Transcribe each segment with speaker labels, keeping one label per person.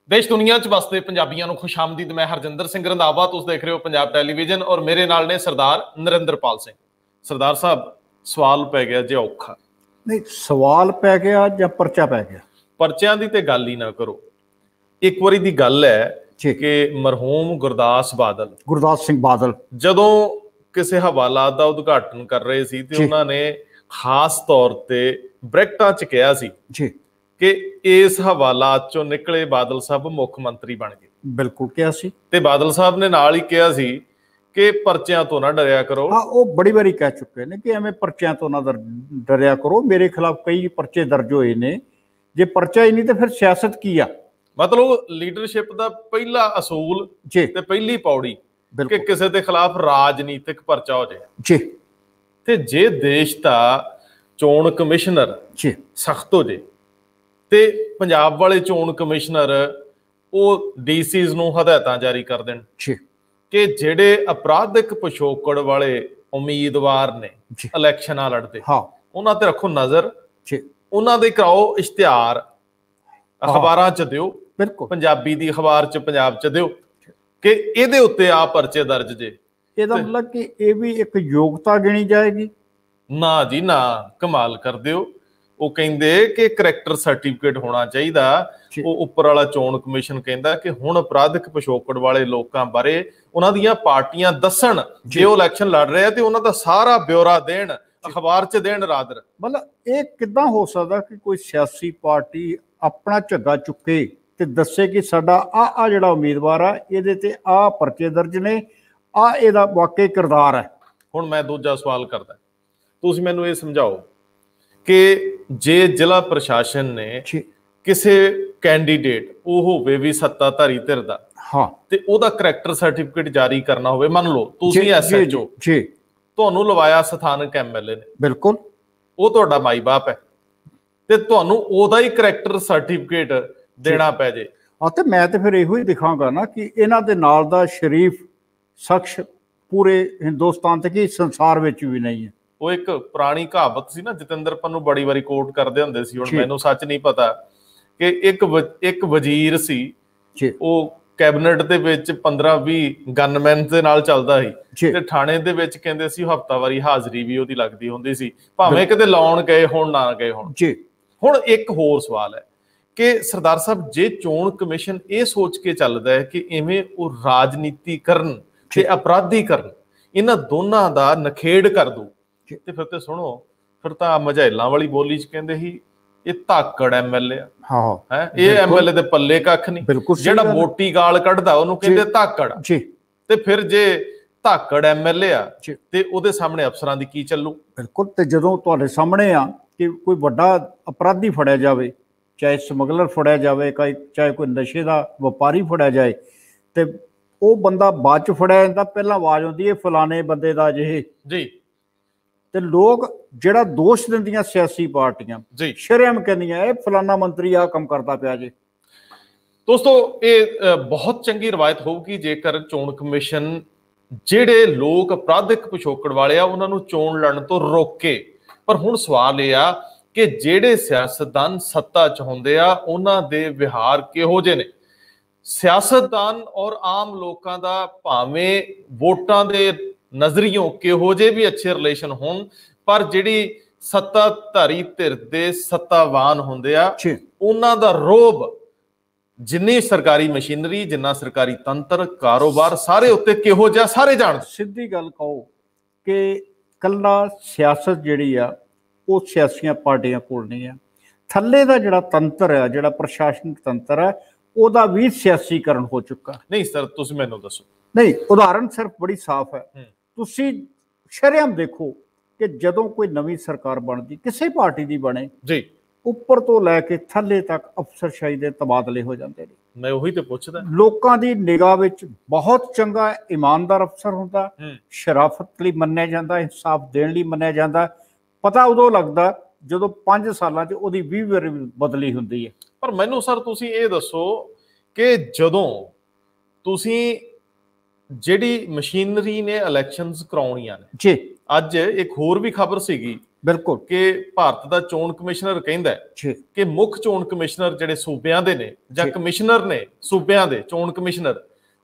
Speaker 1: देश दुनिया च बसते पंजाबियों को खुशामदीद। मैं हरजिंदर सिंह रंधावा, तुम देख रहे हो पंजाब टैलीविजन और मेरे नाल ने सरदार नरिंदरपाल सिंह। सरदार साहब, सवाल पै गया जे औखा
Speaker 2: नहीं, सवाल पै गया या परचा पै गया?
Speaker 1: परचियां दी ते गल ही ना करो। एक बारी दी गल है कि मरहूम गुरदास सिंह बादल जदों किसी हवाला का उद्घाटन कर रहे सी ते उन्होंने खास तौर ते ब्रैकटां च कहा सी कि इस हवालात चों निकले बादल साहब मुख मंत्री बन गए।
Speaker 2: बिल्कुल कहा सी ते
Speaker 1: बादल साहब ने नाल ही कहा सी कि परचियां तो ना डरिया करो।
Speaker 2: हाँ, वो बड़ी बारी कह चुके हैं कि एवें परचियां तो ना डरिया करो। मेरे खिलाफ कई परचे दर्ज होए ने, जे परचा ही नहीं तो फिर सियासत की आ।
Speaker 1: मतलब लीडरशिप का पहला असूल ते पहली पौड़ी कि किसी के खिलाफ राजनीतिक परचा हो जाए ते जे देश का चोण कमिश्नर सख्त हो जाए ते पंजाब वाले चोण कमिश्नर वो डीसीज नूं हदायतां जारी कर देण कि जिहड़े अपराधिक पिछोकड़ वाले उम्मीदवार ने इलैक्शनां लड़दे उन्हां ते रखो नज़र, उन्हां दे कराओ इश्तिहार अखबारां च दिओ, पंजाबी दी अखबार च पंजाब च दिओ कि इहदे उत्ते आ परचे दर्ज जे।
Speaker 2: ਇਹਦਾ मतलब कि ਇਹ भी एक योग्यता गिनी जाएगी?
Speaker 1: ना जी ना, कमाल कर दिओ। ਉਹ ਕਹਿੰਦੇ ਕਿ ਕਰੈਕਟਰ ਸਰਟੀਫਿਕੇਟ ਹੋਣਾ ਚਾਹੀਦਾ। ਉਹ ਉੱਪਰ ਵਾਲਾ ਚੋਣ ਕਮਿਸ਼ਨ ਕਹਿੰਦਾ ਕਿ ਹੁਣ ਅਪਰਾਧਿਕ ਪਿਛੋਕੜ ਵਾਲੇ ਲੋਕਾਂ ਬਾਰੇ ਉਹਨਾਂ ਦੀਆਂ ਪਾਰਟੀਆਂ ਦੱਸਣ ਜੇ ਉਹ ਇਲੈਕਸ਼ਨ ਲੜ ਰਹੇ ਆ ਤੇ ਉਹਨਾਂ ਦਾ ਸਾਰਾ ਬਿਊਰਾ ਦੇਣ, ਅਖਬਾਰ 'ਚ ਦੇਣ ਰਾਦਰ।
Speaker 2: ਮਤਲਬ ਇਹ ਕਿੱਦਾਂ ਹੋ ਸਕਦਾ ਕਿ ਕੋਈ ਸਿਆਸੀ ਪਾਰਟੀ ਆਪਣਾ ਝੱਗਾ ਚੁੱਕੇ ਤੇ ਦੱਸੇ ਕਿ ਸਾਡਾ ਆ ਜਿਹੜਾ ਉਮੀਦਵਾਰ ਆ ਇਹਦੇ ਤੇ ਆ ਪਰਚੇ ਦਰਜ ਨੇ, ਆ ਇਹਦਾ ਵਾਕਈ ਕਿਰਦਾਰ ਹੈ।
Speaker 1: ਹੁਣ ਮੈਂ ਦੂਜਾ ਸਵਾਲ ਕਰਦਾ, ਤੁਸੀਂ ਮੈਨੂੰ ਇਹ ਸਮਝਾਓ कि जे जिला प्रशासन ने किसी कैंडीडेट वो होवे भी सत्ताधारी धिर दा ते ओदा करैक्टर सर्टिफिकेट जारी करना होवे, मान लो तुसीं SHO तुहानूं लवाया स्थानक MLA ने,
Speaker 2: बिल्कुल
Speaker 1: वो तुहाडा माई बाप है ते तुहानूं ओदा ही करैक्टर सर्टिफिकेट देना पै जे।
Speaker 2: हाँ, तो मैं तो फिर इहो ही दिखांगा ना कि इन्हां दे नाल दा शरीफ शख्स पूरे हिंदुस्तान ते की संसार विच भी नहीं है।
Speaker 1: ਉਹ ਇੱਕ ਪੁਰਾਣੀ ਕਹਾਵਤ ਸੀ ਨਾ, ਜਤਿੰਦਰ ਪੰਨੂ ਬੜੀ ਵਾਰੀ ਕੋਟ ਕਰਦੇ ਹੁੰਦੇ ਸੀ, ਹੁਣ ਮੈਨੂੰ ਸੱਚ ਨਹੀਂ ਪਤਾ, ਕਿ ਇੱਕ ਵਜ਼ੀਰ ਸੀ, ਉਹ ਕੈਬਨਿਟ ਦੇ ਵਿੱਚ 15-20 ਗਨਮੈਨ ਦੇ ਨਾਲ ਚੱਲਦਾ ਸੀ ਤੇ ਥਾਣੇ ਦੇ ਵਿੱਚ ਕਹਿੰਦੇ ਸੀ ਹਫ਼ਤਾਵਾਰੀ ਹਾਜ਼ਰੀ ਵੀ ਉਹਦੀ ਲੱਗਦੀ ਹੁੰਦੀ ਸੀ, ਭਾਵੇਂ ਕਿਤੇ ਲਾਉਣ ਗਏ ਹੋਣ ਨਾ ਗਏ ਹੋਣ। ਹੁਣ ਇੱਕ ਹੋਰ ਸਵਾਲ ਹੈ ਕਿ ਸਰਦਾਰ ਸਾਹਿਬ, ਜੇ ਚੋਣ ਕਮਿਸ਼ਨ ਇਹ ਸੋਚ ਕੇ ਚੱਲਦਾ ਹੈ ਕਿ ਇਵੇਂ ਉਹ ਰਾਜਨੀਤੀ ਕਰਨ ਤੇ ਅਪਰਾਧੀ ਕਰਨ, ਇਹਨਾਂ ਦੋਨਾਂ ਦਾ ਨਖੇੜ ਕਰ ਦੂ ਤੇ ਫਿਰ ਤੇ ਸੁਣੋ, ਫਿਰ ਤਾਂ ਮਝੈਲਾਂ ਵਾਲੀ ਬੋਲੀ 'ਚ ਕਹਿੰਦੇ ਸੀ ਇਹ ਧਾਕੜ MLA ਆ। ਹੈ ਇਹ MLA ਦੇ ਪੱਲੇ ਕੱਖ ਨਹੀਂ, ਜਿਹੜਾ ਮੋਟੀ ਗਾਲ ਕੱਢਦਾ ਉਹਨੂੰ ਕਹਿੰਦੇ ਧਾਕੜ। ਤੇ ਫਿਰ ਜੇ ਧਾਕੜ MLA ਆ ਤੇ ਉਹਦੇ ਸਾਹਮਣੇ ਅਫਸਰਾਂ ਦੀ ਕੀ ਚੱਲੂ?
Speaker 2: ਬਿਲਕੁਲ। ਤੇ ਜਦੋਂ ਤੁਹਾਡੇ ਸਾਹਮਣੇ ਆ ਕਿ ਕੋਈ ਵੱਡਾ ਅਪਰਾਧੀ ਫੜਿਆ ਜਾਵੇ, ਚਾਹੇ ਸਮਗਲਰ ਫੜਿਆ ਜਾਵੇ, ਚਾਹੇ ਕੋਈ ਨਸ਼ੇ ਦਾ ਵਪਾਰੀ ਫੜਿਆ ਜਾਏ, ਤੇ ਉਹ ਬੰਦਾ ਬਾਅਦ 'ਚ ਫੜਿਆ ਜਾਂਦਾ, ਪਹਿਲਾਂ ਆਵਾਜ਼ ਆਉਂਦੀ ਹੈ ਫਲਾਣੇ ਬੰਦੇ ਦਾ ਜਿਹੇ ਜੀ, ਤੇ ਲੋਕ ਜਿਹੜਾ ਦੋਸ਼ ਦਿੰਦੀਆਂ ਸਿਆਸੀ ਪਾਰਟੀਆਂ ਸ਼ਰਮ ਕਹਿੰਦੀਆਂ ਇਹ ਫਲਾਨਾ ਮੰਤਰੀ ਆ ਕੰਮ ਕਰਦਾ ਪਿਆ ਜੇ।
Speaker 1: ਦੋਸਤੋ, ਇਹ ਬਹੁਤ ਚੰਗੀ ਰਵਾਇਤ ਹੋਊਗੀ ਜੇਕਰ ਚੋਣ ਕਮਿਸ਼ਨ ਜਿਹੜੇ ਲੋਕ ਅਪਰਾਧਿਕ ਪਿਛੋਕੜ ਵਾਲੇ ਆ ਉਹਨਾਂ ਨੂੰ ਚੋਣ ਲੜਨ ਤੋਂ ਰੋਕੇ। ਪਰ ਹੁਣ ਸਵਾਲ ਇਹ ਆ ਕਿ ਜਿਹੜੇ ਸਿਆਸਤਦਾਨ ਸੱਤਾ 'ਚ ਹੁੰਦੇ ਆ ਉਹਨਾਂ ਦੇ ਵਿਹਾਰ ਕਿਹੋ ਜਿਹੇ ਨੇ। ਸਿਆਸਤਦਾਨ ਔਰ ਆਮ ਲੋਕਾਂ ਦਾ ਭਾਵੇਂ ਵੋਟਾਂ ਦੇ ਨਜ਼ਰੀਓਂ ਕਿਹੋ ਜਿਹੇ ਵੀ ਅੱਛੇ ਰਿਲੇਸ਼ਨ ਹੋਣ, ਪਰ ਜਿਹੜੀ ਸੱਤਾਧਾਰੀ ਧਿਰ ਦੇ ਸੱਤਾਵਾਨ ਹੁੰਦੇ ਆ ਉਹਨਾਂ ਦਾ ਰੋਬ, ਜਿੰਨੀ ਸਰਕਾਰੀ ਮਸ਼ੀਨਰੀ, ਜਿੰਨਾ ਸਰਕਾਰੀ ਤੰਤਰ, ਕਾਰੋਬਾਰ, ਸਾਰੇ ਉੱਤੇ ਕਿਹੋ ਜਿਹਾ ਸਾਰੇ ਜਾਣ।
Speaker 2: ਸਿੱਧੀ ਗੱਲ ਕਹੋ ਕਿ ਕੱਲਾ ਸਿਆਸਤ ਜਿਹੜੀ ਆ ਉਹ ਸਿਆਸੀਆਂ ਪਾਰਟੀਆਂ ਕੋਲ ਨਹੀਂ ਆ, ਥੱਲੇ ਦਾ ਜਿਹੜਾ ਤੰਤਰ ਆ, ਜਿਹੜਾ ਪ੍ਰਸ਼ਾਸਨਿਕ ਤੰਤਰ ਆ, ਉਹਦਾ ਵੀ ਸਿਆਸੀਕਰਨ ਹੋ ਚੁੱਕਾ।
Speaker 1: ਨਹੀਂ ਸਰ, ਤੁਸੀਂ ਮੈਨੂੰ ਦੱਸੋ।
Speaker 2: ਨਹੀਂ, ਉਦਾਹਰਨ ਸਿਰਫ ਬੜੀ ਸਾਫ਼ ਹੈ। ਤੁਸੀਂ ਸ਼ਰੇਆਮ ਦੇਖੋ ਕਿ ਜਦੋਂ ਕੋਈ ਨਵੀਂ ਸਰਕਾਰ ਬਣਦੀ, ਕਿਸੇ ਪਾਰਟੀ ਦੀ ਬਣੇ ਜੀ, ਉੱਪਰ ਤੋਂ ਲੈ ਕੇ ਥੱਲੇ ਤੱਕ ਅਫਸਰਸ਼ਾਹੀ ਦੇ ਤਬਾਦਲੇ ਹੋ ਜਾਂਦੇ ਨੇ।
Speaker 1: ਮੈਂ ਉਹੀ ਤੇ ਪੁੱਛਦਾ,
Speaker 2: ਲੋਕਾਂ ਦੀ ਨਿਗਾਹ ਵਿੱਚ ਬਹੁਤ ਚੰਗਾ ਇਮਾਨਦਾਰ ਅਫਸਰ ਹੁੰਦਾ, ਸ਼ਰਾਫਤ ਲਈ ਮੰਨਿਆ ਜਾਂਦਾ, ਇਨਸਾਫ ਦੇਣ ਲਈ ਮੰਨਿਆ ਜਾਂਦਾ। ਪਤਾ ਉਦੋਂ ਲੱਗਦਾ ਜਦੋਂ 5 ਸਾਲਾਂ 'ਚ ਉਹਦੀ 20 ਵਾਰੀ ਬਦਲੀ ਹੁੰਦੀ ਹੈ।
Speaker 1: ਪਰ ਮੈਨੂੰ ਸਰ ਤੁਸੀਂ ਇਹ ਦੱਸੋ ਕਿ ਜਦੋਂ ਤੁਸੀਂ ਜਿਹੜੀ ਮਸ਼ੀਨਰੀ ਨੇ ਇਲੈਕਸ਼ਨਸ ਕਰਾਉਣੀਆਂ ਨੇ ਜੀ, ਅੱਜ ਇੱਕ ਹੋਰ ਵੀ ਖਬਰ ਸੀਗੀ
Speaker 2: ਬਿਲਕੁਲ
Speaker 1: ਕਿ ਭਾਰਤ ਦਾ ਚੋਣ ਕਮਿਸ਼ਨਰ ਕਹਿੰਦਾ ਕਿ ਮੁੱਖ ਚੋਣ ਕਮਿਸ਼ਨਰ ਜਿਹੜੇ ਸੂਬਿਆਂ ਦੇ ਨੇ ਜਾਂ ਕਮਿਸ਼ਨਰ ਨੇ ਸੂਬਿਆਂ ਦੇ ਚੋਣ ਕਮਿਸ਼ਨਰ,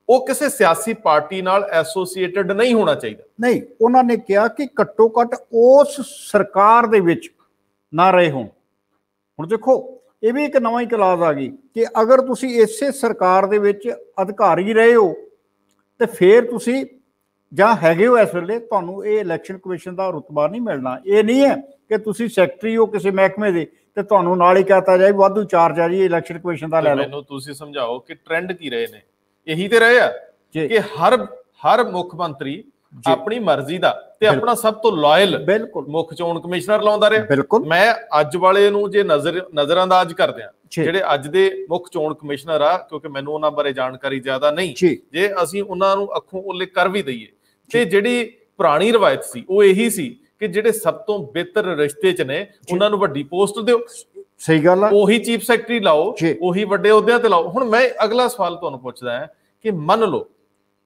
Speaker 1: ਉਹ ਕਿਸੇ ਸਿਆਸੀ ਪਾਰਟੀ ਨਾਲ ਐਸੋਸੀਏਟਡ ਨਹੀਂ ਹੋਣਾ ਚਾਹੀਦਾ।
Speaker 2: ਨਹੀਂ, ਉਹਨਾਂ ਨੇ ਕਿਹਾ ਕਿ ਘੱਟੋ ਘੱਟ ਉਸ ਸਰਕਾਰ ਦੇ ਵਿੱਚ ਨਾ ਰਹੇ ਹੋਣ। ਹੁਣ ਦੇਖੋ, ਇਹ ਵੀ ਇੱਕ ਨਵਾਂ ਹੀ ਕਲਾਸ ਆ ਗਈ ਕਿ ਅਗਰ ਤੁਸੀਂ ਇਸੇ ਸਰਕਾਰ ਦੇ ਵਿੱਚ ਅਧਿਕਾਰੀ ਰਹੇ ਹੋ ਤੇ ਫਿਰ ਤੁਸੀਂ ਜਾਂ ਹੈਗੇ ਹੋ ਇਸ ਵੇਲੇ, ਤੁਹਾਨੂੰ ਇਹ ਇਲੈਕਸ਼ਨ ਕਮਿਸ਼ਨ ਦਾ ਰੁਤਬਾ ਨਹੀਂ ਮਿਲਣਾ। ਇਹ ਨਹੀਂ ਹੈ ਕਿ ਤੁਸੀਂ ਸੈਕਟਰੀ ਹੋ ਕਿਸੇ ਮਹਿਕਮੇ ਦੇ ਤੇ ਤੁਹਾਨੂੰ ਨਾਲ ਹੀ ਕਹਤਾ ਜਾਏ ਵਾਧੂ ਚਾਰਜ ਆ ਜੀ ਇਲੈਕਸ਼ਨ ਕਮਿਸ਼ਨ ਦਾ ਲੈ ਲਓ।
Speaker 1: ਮੈਨੂੰ ਤੁਸੀਂ ਸਮਝਾਓ ਕਿ ਟ੍ਰੈਂਡ ਕੀ ਰਹੇ ਨੇ? ਇਹੀ ਤੇ ਰਹੇ ਆ ਕਿ ਹਰ ਮੁੱਖ ਮੰਤਰੀ ਆਪਣੀ ਮਰਜ਼ੀ ਦਾ ਤੇ ਆਪਣਾ ਸਭ ਤੋਂ ਲਾਇਲ ਮੁੱਖ ਚੋਣ ਕਮਿਸ਼ਨਰ ਲਾਉਂਦਾ ਰਿਹਾ। ਮੈਂ ਅੱਜ ਵਾਲੇ ਨੂੰ ਜੇ ਨਜ਼ਰਅੰਦਾਜ਼ ਕਰਦੇ ਆ, ਜਿਹੜੇ ਅੱਜ ਦੇ ਮੁੱਖ ਚੋਣ ਕਮਿਸ਼ਨਰ ਆ, ਕਿਉਂਕਿ ਮੈਨੂੰ ਉਹਨਾਂ ਬਾਰੇ ਜਾਣਕਾਰੀ ਜ਼ਿਆਦਾ ਨਹੀਂ, ਜੇ ਅਸੀਂ ਉਹਨਾਂ ਨੂੰ ਅੱਖੋਂ ਉੱਲੇ ਕਰ ਵੀ ਦਈਏ ਤੇ ਜਿਹੜੀ ਪੁਰਾਣੀ ਰਵਾਇਤ ਸੀ ਉਹ ਇਹੀ ਸੀ ਕਿ ਜਿਹੜੇ ਸਭ ਤੋਂ ਬਿਹਤਰ ਰਿਸ਼ਤੇ 'ਚ ਨੇ ਉਹਨਾਂ ਨੂੰ ਵੱਡੀ ਪੋਸਟ ਦਿਓ।
Speaker 2: ਸਹੀ ਗੱਲ ਆ,
Speaker 1: ਉਹੀ ਚੀਫ ਸੈਕਟਰੀ ਲਾਓ, ਉਹੀ ਵੱਡੇ ਅਹੁਦਿਆਂ ਤੇ ਲਾਓ। ਹੁਣ ਮੈਂ ਅਗਲਾ ਸਵਾਲ ਤੁਹਾਨੂੰ ਪੁੱਛਦਾ ਹਾਂ ਕਿ ਮੰਨ ਲਓ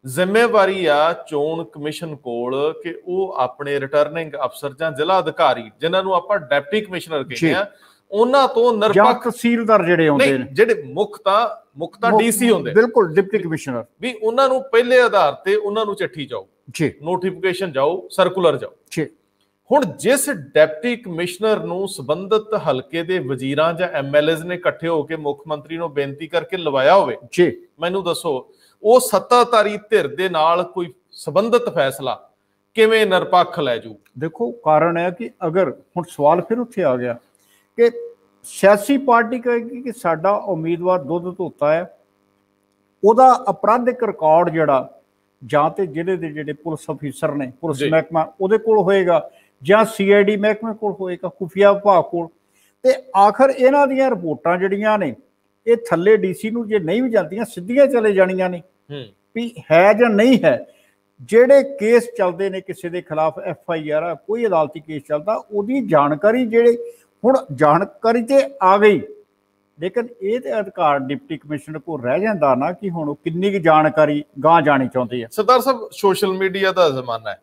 Speaker 1: ਜ਼ਿੰਮੇਵਾਰੀ ਆ ਚੋਣ ਕਮਿਸ਼ਨ ਕੋਲ ਕਿ ਉਹ ਆਪਣੇ ਰਿਟਰਨਿੰਗ ਅਫਸਰ ਜਾਂ ਜ਼ਿਲ੍ਹਾ ਅਧਿਕਾਰੀ, ਜਿਨ੍ਹਾਂ ਨੂੰ ਆਪਾਂ ਡਿਪਟੀ ਕਮਿਸ਼ਨਰ ਕਹਿੰਦੇ ਆ, ਉਹਨਾਂ ਤੋਂ ਨਿਰਪੱਖ
Speaker 2: ਤਹਿਸੀਲਦਾਰ ਜਿਹੜੇ ਹੁੰਦੇ ਨੇ,
Speaker 1: ਜਿਹੜੇ ਮੁੱਖ ਤਾਂ ਡੀਸੀ ਹੁੰਦੇ,
Speaker 2: ਬਿਲਕੁਲ ਡਿਪਟੀ ਕਮਿਸ਼ਨਰ,
Speaker 1: ਵੀ ਉਹਨਾਂ ਨੂੰ ਪਹਿਲੇ ਆਧਾਰ ਤੇ ਉਹਨਾਂ ਨੂੰ ਚਿੱਠੀ ਜਾਓ, ਨੋਟੀਫਿਕੇਸ਼ਨ ਜਾਓ, ਸਰਕੂਲਰ ਜਾਓ। ਹੁਣ ਜਿਸ ਡਿਪਟੀ ਕਮਿਸ਼ਨਰ ਨੂੰ ਸੰਬੰਧਿਤ ਹਲਕੇ ਦੇ ਵਜ਼ੀਰਾਂ ਜਾਂ ਐਮਐਲਏਜ਼ ਨੇ ਇਕੱਠੇ ਹੋ ਕੇ ਮੁੱਖ ਮੰਤਰੀ ਨੂੰ ਬੇਨਤੀ ਕਰਕੇ ਲਵਾਇਆ ਹੋਵੇ, ਮੈਨੂੰ ਦੱਸੋ ਉਹ ਸੱਤਾਧਾਰੀ ਧਿਰ ਦੇ ਨਾਲ ਕੋਈ ਸੰਬੰਧਿਤ ਫੈਸਲਾ ਕਿਵੇਂ ਨਿਰਪੱਖ ਲੈ ਜੂ?
Speaker 2: ਦੇਖੋ, ਕਾਰਨ ਹੈ ਕਿ ਅਗਰ ਹੁਣ ਸਵਾਲ ਫਿਰ ਉੱਥੇ ਆ ਗਿਆ ਕਿ ਸਿਆਸੀ ਪਾਰਟੀ ਕਹੇਗੀ ਕਿ ਸਾਡਾ ਉਮੀਦਵਾਰ ਦੁੱਧ ਧੋਤਾ ਹੈ, ਉਹਦਾ ਅਪਰਾਧਿਕ ਰਿਕਾਰਡ ਜਿਹੜਾ ਜਾਂ ਤੇ ਜ਼ਿਲ੍ਹੇ ਦੇ ਜਿਹੜੇ ਪੁਲਿਸ ਅਫੀਸਰ ਨੇ, ਪੁਲਿਸ ਮਹਿਕਮਾ ਉਹਦੇ ਕੋਲ ਹੋਏਗਾ ਜਾਂ ਸੀਆਈਡੀ ਮਹਿਕਮੇ ਕੋਲ ਹੋਏਗਾ, ਖੁਫੀਆ ਵਿਭਾਗ ਕੋਲ, ਤੇ ਆਖਰ ਇਹਨਾਂ ਦੀਆਂ ਰਿਪੋਰਟਾਂ ਜਿਹੜੀਆਂ ਨੇ ਇਹ ਥੱਲੇ ਡੀਸੀ ਨੂੰ ਜੇ ਨਹੀਂ ਵੀ ਜਾਂਦੀਆਂ ਸਿੱਧੀਆਂ ਚਲੇ ਜਾਣੀਆਂ ਨੇ ਵੀ ਹੈ ਜਾਂ ਨਹੀਂ ਹੈ। ਜਿਹੜੇ ਕੇਸ ਚੱਲਦੇ ਨੇ ਕਿਸੇ ਦੇ ਖਿਲਾਫ FIR ਆ, ਕੋਈ ਅਦਾਲਤੀ ਕੇਸ ਚੱਲਦਾ, ਉਹਦੀ ਜਾਣਕਾਰੀ ਜਿਹੜੇ ਹੁਣ ਜਾਣਕਾਰੀ ਤੇ ਆ ਗਈ, ਲੇਕਿਨ ਇਹ ਤੇ ਅਧਿਕਾਰ ਡਿਪਟੀ ਕਮਿਸ਼ਨਰ ਕੋਲ ਰਹਿ ਜਾਂਦਾ ਨਾ ਕਿ ਹੁਣ ਉਹ ਕਿੰਨੀ ਕੁ ਜਾਣਕਾਰੀ ਗਾਂ ਜਾਣੀ ਚਾਹੁੰਦੇ ਆ।
Speaker 1: ਸਰਦਾਰ ਸਾਹਿਬ, ਸੋਸ਼ਲ ਮੀਡੀਆ ਦਾ ਜ਼ਮਾਨਾ ਹੈ,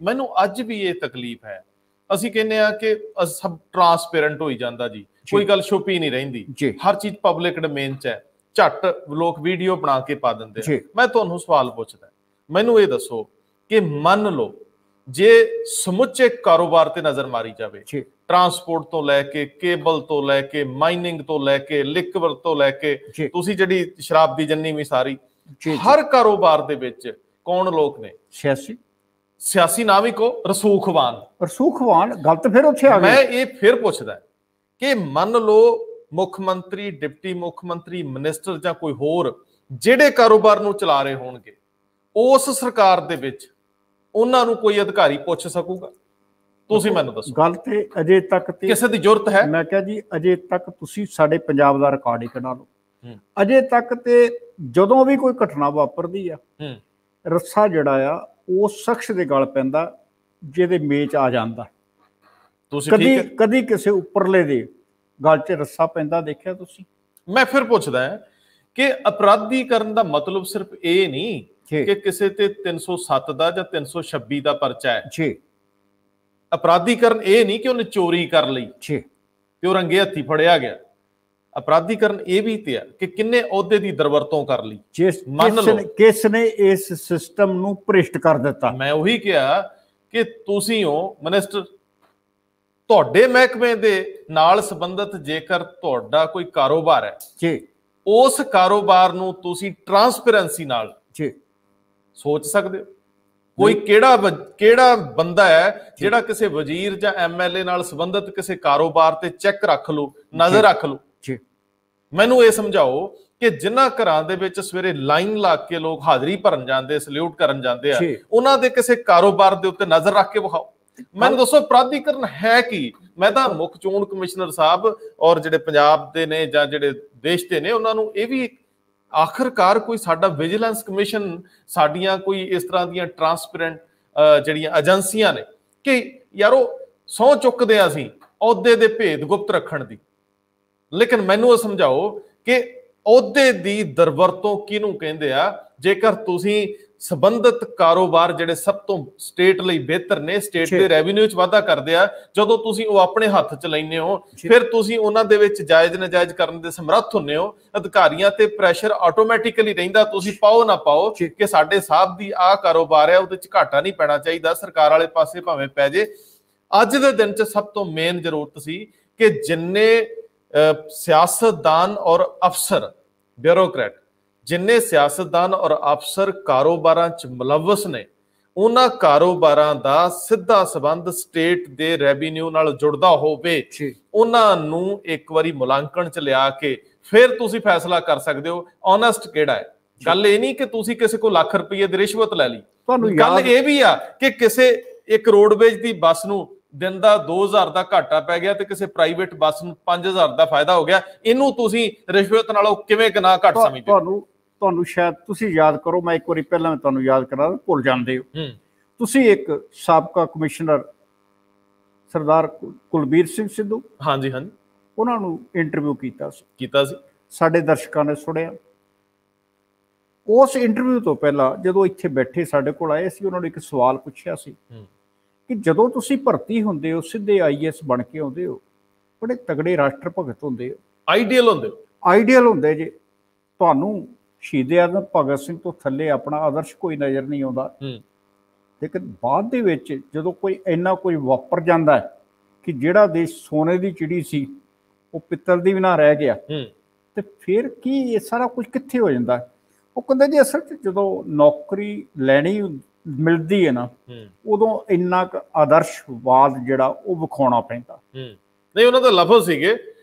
Speaker 1: ਮੈਨੂੰ ਅੱਜ ਵੀ ਇਹ ਤਕਲੀਫ ਹੈ। ਅਸੀਂ ਕਹਿੰਦੇ ਆ ਕਿ ਸਭ ਟਰਾਂਸਪੇਰੈਂਟ ਹੋਈ ਜਾਂਦਾ ਜੀ, ਕੋਈ ਗੱਲ ਛੁਪੀ ਨਹੀਂ ਰਹਿੰਦੀ, ਹਰ ਚੀਜ਼ ਪਬਲਿਕ ਡੋਮੇਨ 'ਚ ਹੈ, ਝੱਟ ਲੋਕ ਵੀਡੀਓ ਬਣਾ ਕੇ ਪਾ ਦਿੰਦੇ। ਮੈਂ ਤੁਹਾਨੂੰ ਸਵਾਲ ਪੁੱਛਦਾ, ਮੈਨੂੰ ਇਹ ਦੱਸੋ ਕਿ ਮੰਨ ਲਓ ਜੇ ਸਮੁੱਚੇ ਕਾਰੋਬਾਰ ਤੇ ਨਜ਼ਰ ਮਾਰੀ ਜਾਵੇ, ਟਰਾਂਸਪੋਰਟ ਤੋਂ ਲੈ ਕੇ, ਕੇਬਲ ਤੋਂ ਲੈ ਕੇ, ਮਾਈਨਿੰਗ ਤੋਂ ਲੈ ਕੇ, ਲਿਕਵਰ ਤੋਂ ਲੈ ਕੇ, ਤੁਸੀਂ ਜਿਹੜੀ ਸ਼ਰਾਬ ਦੀ ਜੰਨੀ ਵੀ ਸਾਰੀ, ਹਰ ਕਾਰੋਬਾਰ ਦੇ ਵਿੱਚ ਕੌਣ ਲੋਕ ਨੇ? ਸਿਆਸੀ ਨਾ ਵੀ ਕੋ ਰਸੂਖਵਾਨ ਗੱਲ ਤਾਂ ਫਿਰ ਉੱਥੇ ਆ ਗਈ। ਮੈਂ ਇਹ ਫਿਰ ਪੁੱਛਦਾ ਕਿ ਮੰਨ ਲਓ ਮੁੱਖ ਮੰਤਰੀ, ਡਿਪਟੀ ਮੁੱਖ ਮੰਤਰੀ, ਮਿਨਿਸਟਰ ਜਾਂ ਕੋਈ ਹੋਰ ਜਿਹੜੇ ਕਾਰੋਬਾਰ ਨੂੰ ਚਲਾ ਰਹੇ ਹੋਣਗੇ, ਉਸ ਸਰਕਾਰ ਦੇ ਵਿੱਚ ਉਹਨਾਂ ਨੂੰ ਕੋਈ ਅਧਿਕਾਰੀ ਪੁੱਛ ਸਕੂਗਾ? ਤੁਸੀਂ ਮੈਨੂੰ ਦੱਸੋ। ਗੱਲ ਤੇ ਅਜੇ ਤੱਕ ਤੇ ਕਿਸੇ ਦੀ ਜ਼ਰੂਰਤ ਹੈ? ਮੈਂ ਕਿਹਾ ਜੀ, ਅਜੇ ਤੱਕ ਤੁਸੀਂ ਸਾਡੇ ਪੰਜਾਬ ਦਾ ਰਿਕਾਰਡ ਹੀ ਕਢਾ ਲਓ। ਅਜੇ ਤੱਕ ਤੇ ਜਦੋਂ ਵੀ ਕੋਈ ਘਟਨਾ ਵਾਪਰਦੀ ਆ, ਰੱਸਾ ਜਿਹੜਾ ਆ ਉਸ ਸ਼ਖਸ ਦੇ ਗਲ ਪੈਂਦਾ ਜਿਹਦੇ ਮੇਚ ਆ ਜਾਂਦਾ। ਕਦੀ ਕਿਸੇ ਉੱਪਰਲੇ ਦੇ ਗਲ 'ਚ ਰੱਸਾ ਪੈਂਦਾ ਦੇਖਿਆ ਤੁਸੀਂ? ਮੈਂ ਫਿਰ ਪੁੱਛਦਾ ਕਿ ਅਪਰਾਧੀਕਰਨ ਦਾ ਮਤਲਬ ਸਿਰਫ ਇਹ ਨਹੀਂ ਕਿ ਕਿਸੇ ਤੇ 307 ਦਾ ਜਾਂ 326 ਦਾ ਪਰਚਾ ਹੈ। ਅਪਰਾਧੀਕਰਨ ਇਹ ਨਹੀਂ ਕਿ ਉਹਨੇ ਚੋਰੀ ਕਰ ਲਈ ਤੇ ਉਹ ਰੰਗੇ ਹੱਥੀ ਫੜਿਆ ਗਿਆ। ਅਪਰਾਧੀਕਰਨ ਇਹ ਵੀ ਤੇ ਆ ਕਿ ਕਿੰਨੇ ਅਹੁਦੇ ਦੀ ਦੁਰਵਰਤੋਂ ਕਰ ਲਈ, ਕਿਸ ਨੇ ਇਸ ਸਿਸਟਮ ਨੂੰ ਭ੍ਰਿਸ਼ਟ ਕਰ ਦਿੱਤਾ। ਮੈਂ ਉਹੀ ਕਿਹਾ ਕਿ ਤੁਸੀਂ ਹੋ ਮਿਨਿਸਟਰ, ਤੁਹਾਡੇ ਮਹਿਕਮੇ ਦੇ ਨਾਲ ਸੰਬੰਧਿਤ ਜੇਕਰ ਤੁਹਾਡਾ ਕੋਈ ਕਾਰੋਬਾਰ ਹੈ, ਉਸ ਕਾਰੋਬਾਰ ਨੂੰ ਤੁਸੀਂ ਟਰਾਂਸਪੇਰੈਂਸੀ ਨਾਲ ਸੋਚ ਸਕਦੇ ਹੋ? ਕੋਈ ਕਿਹੜਾ ਬੰਦਾ ਹੈ ਜਿਹੜਾ ਕਿਸੇ ਵਜ਼ੀਰ ਜਾਂ MLA ਨਾਲ ਸੰਬੰਧਿਤ ਕਿਸੇ ਕਾਰੋਬਾਰ ਤੇ ਚੈੱਕ ਰੱਖ ਲਓ, ਨਜ਼ਰ ਰੱਖ ਲਓ? ਮੈਨੂੰ ਇਹ ਸਮਝਾਓ ਕਿ ਜਿਨ੍ਹਾਂ ਘਰਾਂ ਦੇ ਵਿੱਚ ਸਵੇਰੇ ਲਾਈਨ ਲਾ ਕੇ ਲੋਕ ਹਾਜ਼ਰੀ ਭਰਨ ਜਾਂਦੇ, ਸਲੂਟ ਕਰਨ ਜਾਂਦੇ ਆ, ਉਹਨਾਂ ਦੇ ਕਿਸੇ ਕਾਰੋਬਾਰ ਦੇ ਉੱਤੇ ਨਜ਼ਰ ਰੱਖ ਕੇ ਵਿਖਾਓ। ਮੈਨੂੰ ਦੱਸੋ ਅਪਰਾਧੀਕਰਨ ਹੈ ਕੀ? ਮੈਂ ਤਾਂ ਮੁੱਖ ਚੋਣ ਕਮਿਸ਼ਨਰ ਸਾਹਿਬ ਔਰ ਜਿਹੜੇ ਪੰਜਾਬ ਦੇ ਨੇ ਜਾਂ ਜਿਹੜੇ ਦੇਸ਼ ਦੇ ਨੇ, ਉਹਨਾਂ ਨੂੰ ਇਹ ਵੀ ਆਖਰਕਾਰ ਕੋਈ ਸਾਡਾ ਵਿਜੀਲੈਂਸ ਕਮਿਸ਼ਨ, ਸਾਡੀਆਂ ਕੋਈ ਇਸ ਤਰ੍ਹਾਂ ਦੀਆਂ ਟਰਾਂਸਪੇਰੈਂਟ ਜਿਹੜੀਆਂ ਏਜੰਸੀਆਂ ਨੇ ਕਿ ਯਾਰੋ ਸਹੁੰ ਚੁੱਕਦੇ ਆ ਅਸੀਂ ਅਹੁਦੇ ਦੇ ਭੇਦ ਗੁਪਤ ਰੱਖਣ ਦੀ, ਲੇਕਿਨ ਮੈਨੂੰ ਇਹ ਸਮਝਾਓ ਕਿ ਅਹੁਦੇ ਦੀ ਦੁਰਵਰਤੋਂ ਕਿਹਨੂੰ ਕਹਿੰਦੇ ਆ? ਜੇਕਰ ਤੁਸੀਂ ਸੰਬੰਧਿਤ ਕਾਰੋਬਾਰ ਜਿਹੜੇ ਸਭ ਤੋਂ ਸਟੇਟ ਲਈ ਬਿਹਤਰ ਨੇ, ਸਟੇਟ ਦੇ ਰੈਵਨਿਊ 'ਚ ਵਾਧਾ ਕਰਦੇ ਆ, ਜਦੋਂ ਤੁਸੀਂ ਉਹ ਆਪਣੇ ਹੱਥ 'ਚ ਲੈਂਦੇ ਹੋ, ਫਿਰ ਤੁਸੀਂ ਉਹਨਾਂ ਦੇ ਵਿੱਚ ਜਾਇਜ਼ ਨਾਜਾਇਜ਼ ਕਰਨ ਦੇ ਸਮਰੱਥ ਹੁੰਦੇ ਹੋ। ਅਧਿਕਾਰੀਆਂ ਤੇ ਪ੍ਰੈਸ਼ਰ ਆਟੋਮੈਟਿਕਲੀ ਰਹਿੰਦਾ, ਤੁਸੀਂ ਪਾਓ ਨਾ ਪਾਓ ਕਿ ਸਾਡੇ ਸਾਹਿਬ ਦੀ ਆਹ ਕਾਰੋਬਾਰ ਹੈ, ਉਹਦੇ 'ਚ ਘਾਟਾ ਨਹੀਂ ਪੈਣਾ ਚਾਹੀਦਾ, ਸਰਕਾਰ ਵਾਲੇ ਪਾਸੇ ਭਾਵੇਂ ਪੈ ਜੇ। ਅੱਜ ਦੇ ਦਿਨ 'ਚ ਸਭ ਤੋਂ ਮੇਨ ਜ਼ਰੂਰਤ ਸੀ ਕਿ ਜਿੰਨੇ ਸਿਆਸਤਦਾਨ ਔਰ ਅਫਸਰ, ਬਿਊਰੋਕਰੈਟ, ਜਿੰਨੇ ਸਿਆਸਤਦਾਨ ਔਰ ਅਫਸਰ ਕਾਰੋਬਾਰਾਂ 'ਚ ਮੁਲਵਸ ਨੇ, ਉਹਨਾਂ ਕਾਰੋਬਾਰਾਂ ਦਾ ਸਿੱਧਾ ਸੰਬੰਧ ਸਟੇਟ ਦੇ ਰੈਵਨਿਊ ਨਾਲ ਜੁੜਦਾ ਹੋਵੇ, ਉਹਨਾਂ ਨੂੰ ਇੱਕ ਵਾਰੀ ਮੁਲਾਂਕਣ 'ਚ ਲਿਆ ਕੇ ਫਿਰ ਤੁਸੀਂ ਫੈਸਲਾ ਕਰ ਸਕਦੇ ਹੋ ਓਨੈਸਟ ਕਿਹੜਾ ਹੈ। ਗੱਲ ਇਹ ਨਹੀਂ ਕਿ ਤੁਸੀਂ ਕਿਸੇ ਕੋਲ ਲੱਖ ਰੁਪਏ ਦੀ ਰਿਸ਼ਵਤ ਲੈ ਲਈ। ਗੱਲ ਇਹ ਵੀ ਆ ਕਿ ਕਿਸੇ ਇੱਕ ਰੋਡਵੇਜ ਦੀ ਬੱਸ ਨੂੰ ਦਿਨ ਦਾ 2000 ਦਾ ਘਾਟਾ ਪੈ ਗਿਆ ਤੇ ਕਿਸੇ ਪ੍ਰਾਈਵੇਟ ਬੱਸ ਨੂੰ 5000 ਦਾ ਫਾਇਦਾ ਹੋ ਗਿਆ, ਇਹਨੂੰ ਤੁਸੀਂ ਰਿਸ਼ਵਤ ਨਾਲੋਂ ਕਿਵੇਂ ਗੁਨਾਹ ਘੱਟ ਸਮਝਦੇ ਹੋ?
Speaker 2: ਤੁਹਾਨੂੰ ਸ਼ਾਇਦ ਤੁਸੀਂ ਯਾਦ ਕਰੋ, ਮੈਂ ਇੱਕ ਵਾਰੀ ਪਹਿਲਾਂ ਤੁਹਾਨੂੰ ਯਾਦ ਕਰਾ, ਭੁੱਲ ਜਾਂਦੇ ਹੋ। ਤੁਸੀਂ ਇੱਕ ਸਾਬਕਾ ਕਮਿਸ਼ਨਰ ਸਰਦਾਰ ਕੁਲਬੀਰ ਸਿੰਘ ਸਿੱਧੂ,
Speaker 1: ਹਾਂਜੀ ਹਾਂਜੀ,
Speaker 2: ਉਹਨਾਂ ਨੂੰ ਇੰਟਰਵਿਊ ਕੀਤਾ ਸੀ, ਸਾਡੇ ਦਰਸ਼ਕਾਂ ਨੇ ਸੁਣਿਆ। ਉਸ ਇੰਟਰਵਿਊ ਤੋਂ ਪਹਿਲਾਂ ਜਦੋਂ ਇੱਥੇ ਬੈਠੇ ਸਾਡੇ ਕੋਲ ਆਏ ਸੀ, ਉਹਨਾਂ ਨੂੰ ਇੱਕ ਸਵਾਲ ਪੁੱਛਿਆ ਸੀ ਕਿ ਜਦੋਂ ਤੁਸੀਂ ਭਰਤੀ ਹੁੰਦੇ ਹੋ, ਸਿੱਧੇ IAS ਬਣ ਕੇ ਆਉਂਦੇ ਹੋ, ਬੜੇ ਤਗੜੇ ਰਾਸ਼ਟਰ ਭਗਤ ਹੁੰਦੇ ਹੋ, ਆਈਡੀਅਲ ਹੁੰਦੇ ਜੇ, ਤੁਹਾਨੂੰ ਸ਼ਹੀਦ ਆਜ਼ਮ ਭਗਤ ਸਿੰਘ ਤੋਂ ਥੱਲੇ ਆਪਣਾ ਆਦਰਸ਼ ਕੋਈ ਨਜ਼ਰ ਨਹੀਂ ਆਉਂਦਾ। ਲੇਕਿਨ ਬਾਅਦ ਦੇ ਵਿੱਚ ਜਦੋਂ ਕੋਈ ਇੰਨਾ ਕੋਈ ਵਾਪਰ ਜਾਂਦਾ ਹੈ ਕਿ ਜਿਹੜਾ ਦੇਸ਼ ਸੋਨੇ ਦੀ ਚਿੜੀ ਸੀ ਉਹ ਪਿੱਤਲ ਦੀ ਵੀ ਨਾ ਰਹਿ ਗਿਆ, ਤੇ ਫਿਰ ਕੀ ਇਹ ਸਾਰਾ ਕੁਝ ਕਿੱਥੇ ਹੋ ਜਾਂਦਾ? ਉਹ ਕਹਿੰਦੇ ਜੀ ਅਸਲ 'ਚ ਜਦੋਂ ਨੌਕਰੀ ਲੈਣੀ ਮਿਲਦੀ ਹੈ ਨਾ, ਉਦੋਂ ਇੰਨਾ ਕੁ ਆਦਰਸ਼ਵਾਦ ਜਿਹੜਾ ਉਹ ਵਿਖਾਉਣਾ ਪੈਂਦਾ।
Speaker 1: ਨਹੀਂ, ਉਹਨਾਂ ਦਾ ਲਫ਼ਜ਼ ਸੀਗੇ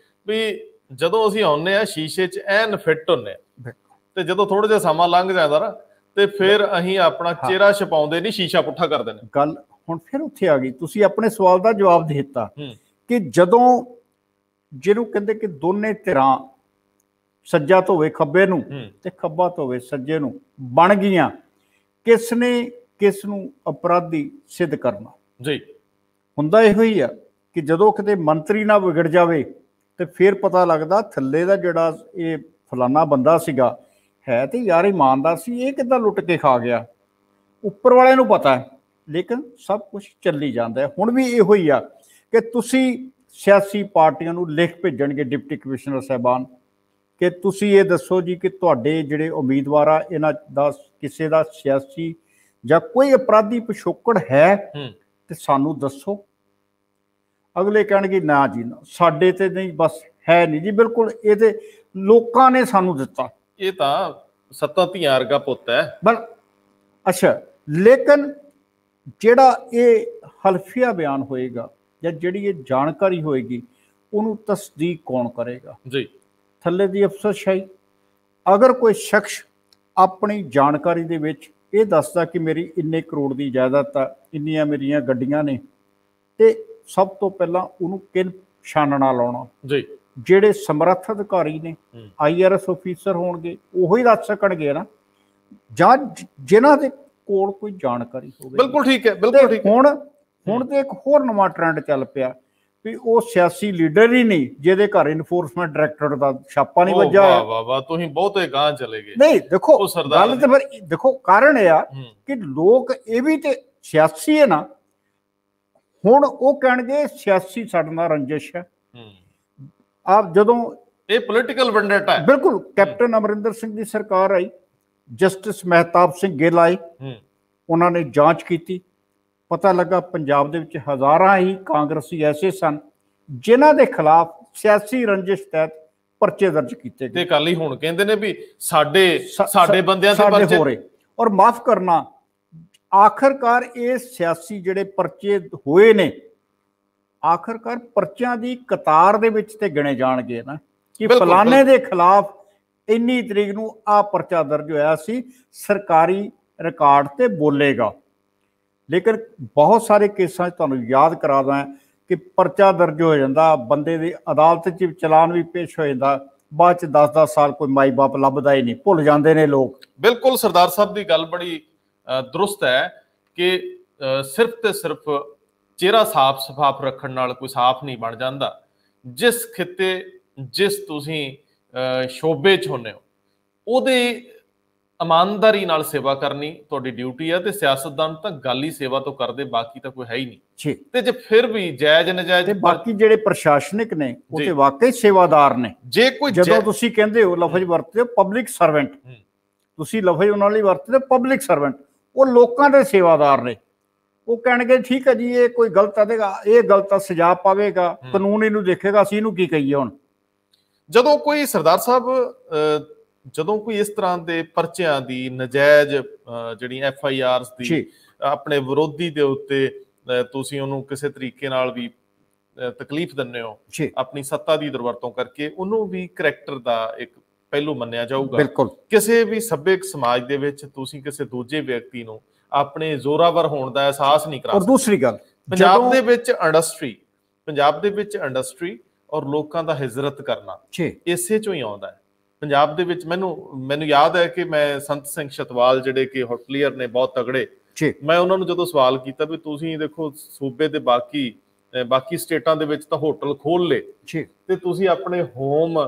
Speaker 1: ਵੀ ਜਦੋਂ ਅਸੀਂ ਆਉਂਦੇ ਆ ਸ਼ੀਸ਼ੇ 'ਚ ਐਨ ਫਿੱਟ ਹੁੰਦੇ ਆ, ਤੇ ਜਦੋਂ ਥੋੜਾ ਜਿਹਾ ਸਮਾਂ ਲੰਘ ਜਾਂਦਾ ਨਾ, ਤੇ ਫਿਰ ਅਸੀਂ ਆਪਣਾ ਚਿਹਰਾ ਛਪਾਉਂਦੇ ਨਹੀਂ, ਸ਼ੀਸ਼ਾ ਪੁੱਠਾ ਕਰ ਦਿੰਦੇ।
Speaker 2: ਗੱਲ ਹੁਣ ਫਿਰ ਉੱਥੇ ਆ ਗਈ, ਤੁਸੀਂ ਆਪਣੇ ਸਵਾਲ ਦਾ ਜਵਾਬ ਦੇ ਦਿੱਤਾ ਕਿ ਜਦੋਂ ਜਿਹਨੂੰ ਕਹਿੰਦੇ ਕਿ ਦੋਨੇ ਧਿਰਾਂ, ਸੱਜਾ ਧੋਵੇ ਖੱਬੇ ਨੂੰ ਤੇ ਖੱਬਾ ਧੋਵੇ ਸੱਜੇ ਨੂੰ, ਬਣ ਗਈਆਂ, ਕਿਸ ਨੇ ਕਿਸ ਨੂੰ ਅਪਰਾਧੀ ਸਿੱਧ ਕਰਨਾ। ਜੀ ਹੁੰਦਾ ਇਹੋ ਹੀ ਆ ਕਿ ਜਦੋਂ ਕਿਤੇ ਮੰਤਰੀ ਨਾ ਵਿਗੜ ਜਾਵੇ ਤੇ ਫਿਰ ਪਤਾ ਲੱਗਦਾ ਥੱਲੇ ਦਾ ਜਿਹੜਾ ਇਹ ਫਲਾਨਾ ਬੰਦਾ ਸੀਗਾ ਹੈ ਤੇ ਯਾਰ ਇਮਾਨਦਾਰ ਸੀ, ਇਹ ਕਿੱਦਾਂ ਲੁੱਟ ਕੇ ਖਾ ਗਿਆ। ਉੱਪਰ ਵਾਲੇ ਨੂੰ ਪਤਾ ਹੈ, ਲੇਕਿਨ ਸਭ ਕੁਝ ਚੱਲੀ ਜਾਂਦਾ ਹੈ। ਹੁਣ ਵੀ ਇਹੋ ਹੀ ਆ ਕਿ ਤੁਸੀਂ ਸਿਆਸੀ ਪਾਰਟੀਆਂ ਨੂੰ ਲਿਖ ਭੇਜਣਗੇ ਡਿਪਟੀ ਕਮਿਸ਼ਨਰ ਸਾਹਿਬਾਨ ਕਿ ਤੁਸੀਂ ਇਹ ਦੱਸੋ ਜੀ ਕਿ ਤੁਹਾਡੇ ਜਿਹੜੇ ਉਮੀਦਵਾਰ ਆ, ਇਹਨਾਂ ਦਾ ਕਿਸੇ ਦਾ ਸਿਆਸੀ ਜਾਂ ਕੋਈ ਅਪਰਾਧੀ ਪਿਛੋਕੜ ਹੈ ਤੇ ਸਾਨੂੰ ਦੱਸੋ। ਅਗਲੇ ਕਹਿਣਗੇ ਨਾ ਜੀ ਨਾ, ਸਾਡੇ ਤੇ ਨਹੀਂ, ਬਸ ਹੈ ਨਹੀਂ ਜੀ, ਬਿਲਕੁਲ ਇਹ ਤੇ ਲੋਕਾਂ ਨੇ ਸਾਨੂੰ ਦਿੱਤਾ,
Speaker 1: ਇਹ ਤਾਂ ਸੱਤਾਂ ਧੀਆਂ ਵਰਗਾ ਪੁੱਤ ਹੈ।
Speaker 2: ਅੱਛਾ, ਲੇਕਿਨ ਜਿਹੜਾ ਇਹ ਹਲਫੀਆ ਬਿਆਨ ਹੋਏਗਾ ਜਾਂ ਜਿਹੜੀ ਇਹ ਜਾਣਕਾਰੀ ਹੋਏਗੀ, ਉਹਨੂੰ ਤਸਦੀਕ ਕੌਣ ਕਰੇਗਾ? ਜੀ ਥੱਲੇ ਦੀ ਅਫਸਰਸ਼ਾਹੀ। ਅਗਰ ਕੋਈ ਸ਼ਖਸ ਆਪਣੀ ਜਾਣਕਾਰੀ ਦੇ ਵਿੱਚ ਇਹ ਦੱਸਦਾ ਕਿ ਮੇਰੀ ਇੰਨੇ ਕਰੋੜ ਦੀ ਜਾਇਦਾਦ ਆ, ਇੰਨੀਆਂ ਮੇਰੀਆਂ ਗੱਡੀਆਂ ਨੇ, ਤੇ ਸਭ ਤੋਂ ਪਹਿਲਾਂ ਉਹਨੂੰ ਕਿਨ ਛਾਨਣਾ ਲਾਉਣਾ? ਜੀ ਜਿਹੜੇ ਸਮਰੱਥ ਅਧਿਕਾਰੀ ਨੇ, IRS ਅਫੀਸਰ ਹੋਣਗੇ, ਉਹੀ ਦੱਸ ਸਕਣਗੇ ਨਾ, ਜਾਂ ਜਿਨ੍ਹਾਂ ਦੇ ਕੋਲ ਕੋਈ ਜਾਣਕਾਰੀ ਹੋਵੇ।
Speaker 1: ਬਿਲਕੁਲ ਠੀਕ ਹੈ, ਬਿਲਕੁਲ ਠੀਕ ਹੈ।
Speaker 2: ਹੁਣ ਤੇ ਇੱਕ ਹੋਰ ਨਵਾਂ ਟ੍ਰੈਂਡ ਚੱਲ ਪਿਆ ਵੀ ਉਹ ਸਿਆਸੀ ਲੀਡਰ ਹੀ ਨਹੀਂ ਜਿਹਦੇ ਘਰ ਇਨਫੋਰਸਮੈਂਟ ਡਾਇਰੈਕਟੋਰੇਟ ਦਾ ਛਾਪਾ ਨਹੀਂ ਵੱਜਾ।
Speaker 1: ਵਾਹ ਵਾਹ, ਤੁਸੀਂ ਬਹੁਤੇ ਗਾਂਹ ਚਲੇ ਗਏ।
Speaker 2: ਨਹੀਂ ਦੇਖੋ, ਗੱਲ ਤੇ ਫਿਰ ਦੇਖੋ, ਕਾਰਨ ਇਹ ਆ ਕਿ ਲੋਕ ਇਹ ਵੀ ਤੇ ਸਿਆਸੀ ਹੈ ਨਾ, ਹੁਣ ਉਹ ਕਹਿਣਗੇ ਸਿਆਸੀ ਸਾਡੇ ਨਾਲ ਰੰਜਿਸ਼ ਹੈ। ਆਪ ਜਦੋਂ
Speaker 1: ਇਹ ਪੋਲੀਟੀਕਲ ਵੈਂਡੇਟਾ ਹੈ।
Speaker 2: ਬਿਲਕੁਲ। ਕੈਪਟਨ ਅਮਰਿੰਦਰ ਸਿੰਘ ਦੀ ਸਰਕਾਰ ਆਈ, ਜਸਟਿਸ ਮਹਿਤਾਬ ਸਿੰਘ ਗਿੱਲ ਆਏ, ਉਹਨਾਂ ਨੇ ਜਾਂਚ ਕੀਤੀ, ਪਤਾ ਲੱਗਾ ਪੰਜਾਬ ਦੇ ਵਿੱਚ ਹਜ਼ਾਰਾਂ ਹੀ ਕਾਂਗਰਸੀ ਐਸੇ ਸਨ ਜਿਨ੍ਹਾਂ ਦੇ ਖਿਲਾਫ ਸਿਆਸੀ ਰੰਜਿਸ਼ ਤਹਿਤ ਪਰਚੇ ਦਰਜ ਕੀਤੇ ਗਏ।
Speaker 1: ਤੇ ਕੱਲ ਹੀ ਹੁਣ ਕਹਿੰਦੇ ਨੇ ਵੀ ਸਾਡੇ ਬੰਦਿਆਂ ਤੇ ਪਰਚੇ
Speaker 2: ਹੋ ਰਹੇ। ਔਰ ਮਾਫ ਕਰਨਾ, ਆਖਰਕਾਰ ਇਹ ਸਿਆਸੀ ਜਿਹੜੇ ਪਰਚੇ ਹੋਏ ਨੇ, ਆਖਰਕਾਰ ਪਰਚਿਆਂ ਦੀ ਕਤਾਰ ਦੇ ਵਿੱਚ ਤੇ ਗਿਣੇ ਜਾਣਗੇ ਨਾ ਕਿ ਫਲਾਣੇ ਦੇ ਖਿਲਾਫ ਇੰਨੀ ਤਰੀਕ ਨੂੰ ਆਹ ਪਰਚਾ ਦਰਜ ਹੋਇਆ ਸੀ, ਸਰਕਾਰੀ ਰਿਕਾਰਡ ਤੇ ਬੋਲੇਗਾ। ਲੇਕਿਨ ਬਹੁਤ ਸਾਰੇ ਕੇਸਾਂ 'ਚ ਤੁਹਾਨੂੰ ਯਾਦ ਕਰਾ ਦਾਂ ਕਿ ਪਰਚਾ ਦਰਜ ਹੋ ਜਾਂਦਾ, ਬੰਦੇ ਦੀ ਅਦਾਲਤ 'ਚ ਚਲਾਨ ਵੀ ਪੇਸ਼ ਹੋ ਜਾਂਦਾ, ਬਾਅਦ 'ਚ 10-10 ਸਾਲ ਕੋਈ ਮਾਈ ਬਾਪ ਲੱਭਦਾ ਹੀ ਨਹੀਂ, ਭੁੱਲ ਜਾਂਦੇ ਨੇ ਲੋਕ।
Speaker 1: ਬਿਲਕੁਲ, ਸਰਦਾਰ ਸਾਹਿਬ ਦੀ ਗੱਲ ਬੜੀ ਦਰੁਸਤ ਹੈ ਕਿ ਸਿਰਫ ਤੇ ਸਿਰਫ ਚਿਹਰਾ ਸਾਫ਼ ਸ਼ਫਾਫ ਰੱਖਣ ਨਾਲ ਕੋਈ ਸਾਫ਼ ਨਹੀਂ ਬਣ ਜਾਂਦਾ। ਜਿਸ ਖਿੱਤੇ, ਜਿਸ ਤੁਸੀਂ ਸ਼ੋਬੇ 'ਚ ਹੁੰਦੇ ਹੋ, ਉਹਦੇ ਇਮਾਨਦਾਰੀ ਨਾਲ ਸੇਵਾ ਕਰਨੀ ਤੁਹਾਡੀ ਡਿਊਟੀ ਹੈ, ਤੇ ਸਿਆਸਤਦਾਨ ਤਾਂ ਗੱਲ ਹੀ ਸੇਵਾ ਤੋਂ ਕਰਦੇ, ਬਾਕੀ ਤਾਂ ਕੋਈ ਹੈ ਹੀ ਨਹੀਂ। ਤੇ ਜੇ ਫਿਰ ਵੀ ਜਾਇਜ਼ ਨਜਾਇਜ਼,
Speaker 2: ਤੇ ਬਾਕੀ ਜਿਹੜੇ ਪ੍ਰਸ਼ਾਸਨਿਕ ਨੇ ਉਹ ਤੇ ਵਾਕਈ ਸੇਵਾਦਾਰ ਨੇ।
Speaker 1: ਜੇ ਕੋਈ
Speaker 2: ਜਦੋਂ ਤੁਸੀਂ ਕਹਿੰਦੇ ਹੋ ਲਫ਼ਜ਼ ਵਰਤਦੇ ਹੋ ਪਬਲਿਕ ਸਰਵੈਂਟ, ਤੁਸੀਂ ਲਫ਼ਜ਼ ਉਹਨਾਂ ਲਈ ਵਰਤਦੇ ਹੋ ਪਬਲਿਕ ਸਰਵੈਂਟ, ਉਹ ਲੋਕਾਂ ਦੇ ਸੇਵਾਦਾਰ ਨੇ। ਉਹ ਕਹਿਣਗੇ ਠੀਕ ਹੈ ਜੀ, ਇਹ ਕੋਈ ਗਲਤ ਆਦੇਗਾ, ਇਹ ਗਲਤ ਸਜ਼ਾ ਪਾਵੇਗਾ, ਕਾਨੂੰਨ ਇਹਨੂੰ ਦੇਖੇਗਾ, ਅਸੀਂ ਇਹਨੂੰ ਕੀ ਕਹੀਏ। ਹੁਣ
Speaker 1: ਜਦੋਂ ਕੋਈ ਸਰਦਾਰ ਸਾਹਿਬ, ਜਦੋਂ ਕੋਈ ਇਸ ਤਰ੍ਹਾਂ ਦੇ ਪਰਚਿਆਂ ਦੀ ਨਜਾਇਜ਼ ਜਿਹੜੀ FIRs ਦੀ ਆਪਣੇ ਵਿਰੋਧੀ ਦੇ ਉੱਤੇ ਤੁਸੀਂ ਉਹਨੂੰ ਕਿਸੇ ਤਰੀਕੇ ਨਾਲ ਵੀ ਤਕਲੀਫ ਦਿੰਦੇ ਹੋ ਆਪਣੀ ਸੱਤਾ ਦੀ ਦੁਰਵਰਤੋਂ ਕਰਕੇ, ਉਹਨੂੰ ਵੀ ਕਰੈਕਟਰ ਦਾ ਇੱਕ ਪਹਿਲੂ ਮੰਨਿਆ ਜਾਊਗਾ।
Speaker 2: ਬਿਲਕੁਲ।
Speaker 1: ਕਿਸੇ ਵੀ ਸੱਭਿਅਕ ਸਮਾਜ ਦੇ ਵਿੱਚ ਤੁਸੀਂ ਕਿਸੇ ਦੂਜੇ ਵਿਅਕਤੀ ਨੂੰ ਆਪਣੇ ਜ਼ੋਰਾਵਰ ਹੋਣ ਦਾ ਅਹਿਸਾਸ ਨਹੀਂ ਕਰਾ ਸਕਦੇ।
Speaker 2: ਦੂਸਰੀ ਗੱਲ,
Speaker 1: ਪੰਜਾਬ ਦੇ ਵਿੱਚ ਇੰਡਸਟਰੀ ਔਰ ਲੋਕਾਂ ਦਾ ਹਿਜਰਤ ਕਰਨਾ ਇਸੇ ਚੋਂ ਹੀ ਆਉਂਦਾ ਹੈ। ਪੰਜਾਬ ਦੇ ਵਿੱਚ ਮੈਨੂੰ ਯਾਦ ਹੈ ਕਿ ਮੈਂ ਸੰਤ ਸਿੰਘ ਛਤਵਾਲ ਜਿਹੜੇ ਕਿ ਹੋਟਲੀਅਰ ਨੇ ਬਹੁਤ ਤਗੜੇ, ਮੈਂ ਉਹਨਾਂ ਨੂੰ ਜਦੋਂ ਸਵਾਲ ਕੀਤਾ ਵੀ ਤੁਸੀਂ ਦੇਖੋ ਸੂਬੇ ਦੇ ਬਾਕੀ ਸਟੇਟਾਂ ਦੇ ਵਿੱਚ ਤਾਂ ਹੋਟਲ ਖੋਲ ਲਏ, ਤੇ ਤੁਸੀਂ ਆਪਣੇ ਹੋਮ